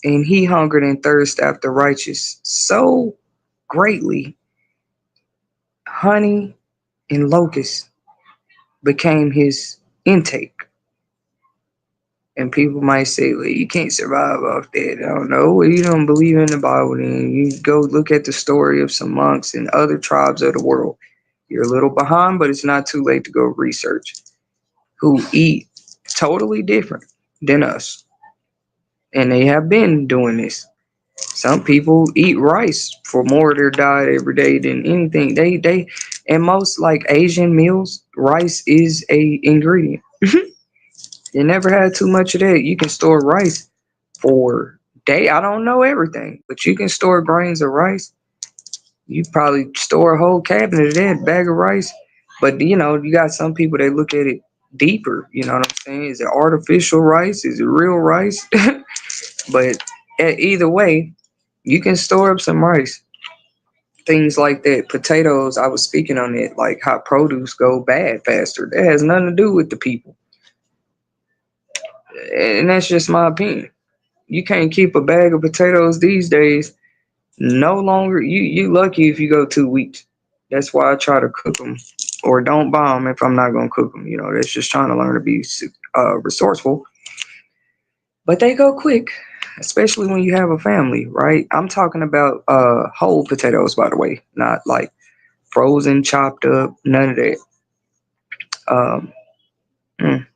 and he hungered and thirsted after righteous so greatly. Honey and locusts became his intake. And people might say, well, you can't survive off that. I don't know. Well, you don't believe in the Bible, then you go look at the story of some monks and other tribes of the world. You're a little behind, but it's not too late to go research, who eat totally different than us. And they have been doing this. Some people eat rice for more of their diet every day than anything. They and most, like, Asian meals, rice is a ingredient. You never had too much of that. You can store rice for day. I don't know everything, but you can store grains of rice You probably store a whole cabinet of that bag of rice. But you got some people that look at it deeper. You know what I'm saying? Is it artificial rice? Is it real rice? But either way, you can store up some rice. Things like that. Potatoes, I was speaking on it, like how produce go bad faster. That has nothing to do with the people. And that's just my opinion. You can't keep a bag of potatoes these days no longer. You lucky if you go 2 weeks. That's why I try to cook them or don't buy them if I'm not gonna cook them. That's just trying to learn to be resourceful. But they go quick, especially when you have a family, right? I'm talking about whole potatoes, by the way, not like frozen, chopped up, none of that. Um, mm.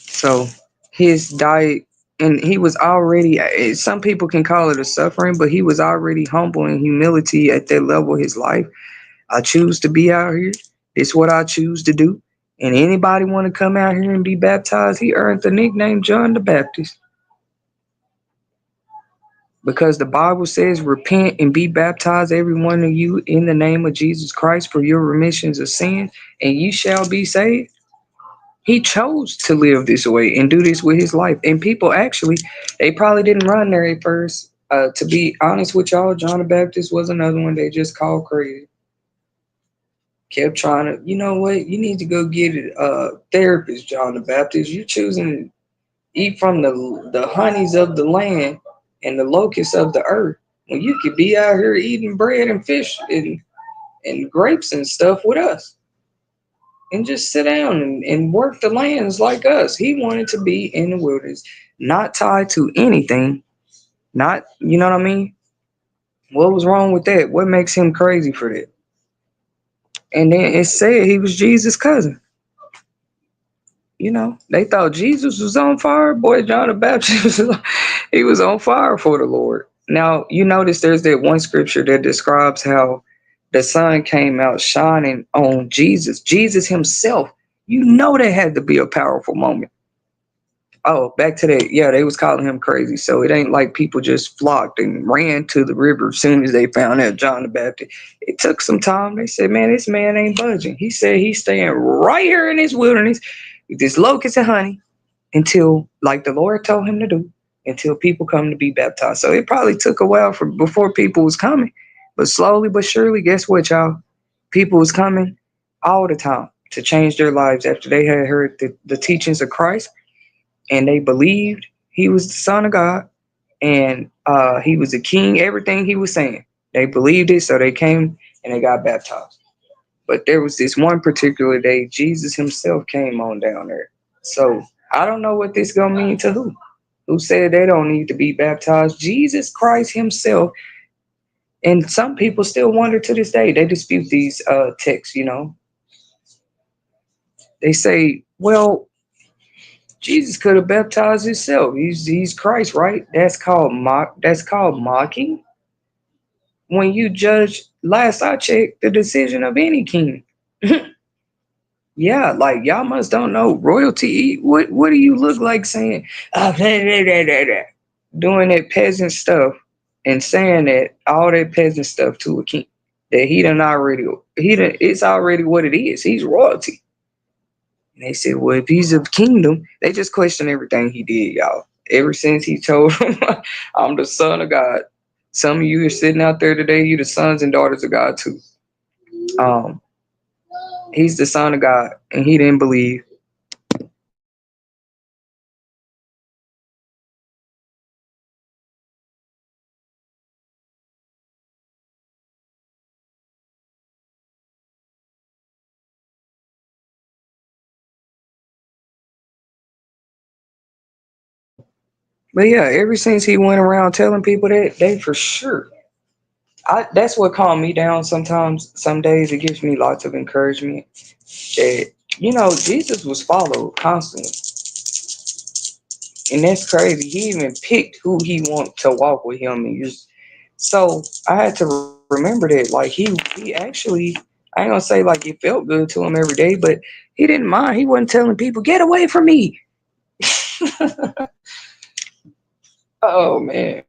So his diet, and he was already, some people can call it a suffering, but he was already humble in humility at that level of his life. I choose to be out here. It's what I choose to do. And anybody want to come out here and be baptized, he earned the nickname John the Baptist. Because the Bible says, repent and be baptized, every one of you, in the name of Jesus Christ for your remissions of sin, and you shall be saved. He chose to live this way and do this with his life. And people actually, they probably didn't run there at first. To be honest with y'all, John the Baptist was another one they just called crazy. Kept trying to, you know what, you need to go get a therapist, John the Baptist. You choosing to eat from the honeys of the land and the locusts of the earth when you could be out here eating bread and fish and grapes and stuff with us and just sit down and work the lands like us. He wanted to be in the wilderness, not tied to anything. Not, you know what I mean? What was wrong with that? What makes him crazy for that? And then it said he was Jesus' cousin. They thought Jesus was on fire. Boy, John the Baptist, he was on fire for the Lord. Now, you notice there's that one scripture that describes how the sun came out shining on Jesus, Jesus himself. That had to be a powerful moment. Oh, back to that. Yeah, they was calling him crazy. So it ain't like people just flocked and ran to the river as soon as they found out John the Baptist. It took some time. They said, man, this man ain't budging. He said he's staying right here in this wilderness with this locust and honey until, like the Lord told him to do, until people come to be baptized. So it probably took a while before people was coming. But slowly but surely, guess what, y'all? People was coming all the time to change their lives after they had heard the teachings of Christ, and they believed he was the Son of God, and he was a king. Everything he was saying, they believed it, so they came and they got baptized. But there was this one particular day, Jesus himself came on down there. So I don't know what this gonna mean to who. Who said they don't need to be baptized? Jesus Christ himself. And some people still wonder to this day. They dispute these texts. They say, well, Jesus could have baptized himself. He's Christ, right? That's called mocking. When you judge, last I checked, the decision of any king. Yeah, like y'all must don't know royalty. What do you look like saying blah, blah, blah, blah, blah, doing that peasant stuff and saying that all that peasant stuff to a king that it's already what it is. He's royalty. And they said, well, if he's of kingdom, they just question everything he did, y'all. Ever since he told them, I'm the son of God. Some of you are sitting out there today, you the sons and daughters of God too. Um, he's the son of God, and he didn't believe. But yeah, ever since he went around telling people that, they for sure. That's what calmed me down sometimes. Some days it gives me lots of encouragement that, Jesus was followed constantly. And that's crazy. He even picked who he want to walk with him. So I had to remember that. Like he actually, I ain't gonna say like it felt good to him every day, but he didn't mind. He wasn't telling people, get away from me. Oh man.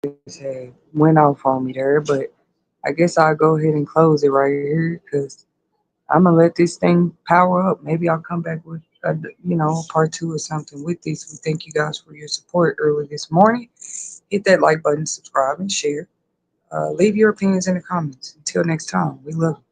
just had went off on me there, but I guess I'll go ahead and close it right here because I'm gonna let this thing power up. Maybe I'll come back with part two or something with this. We thank you guys for your support early this morning. Hit that like button, subscribe, and share. Leave your opinions in the comments. Until next time, we love you.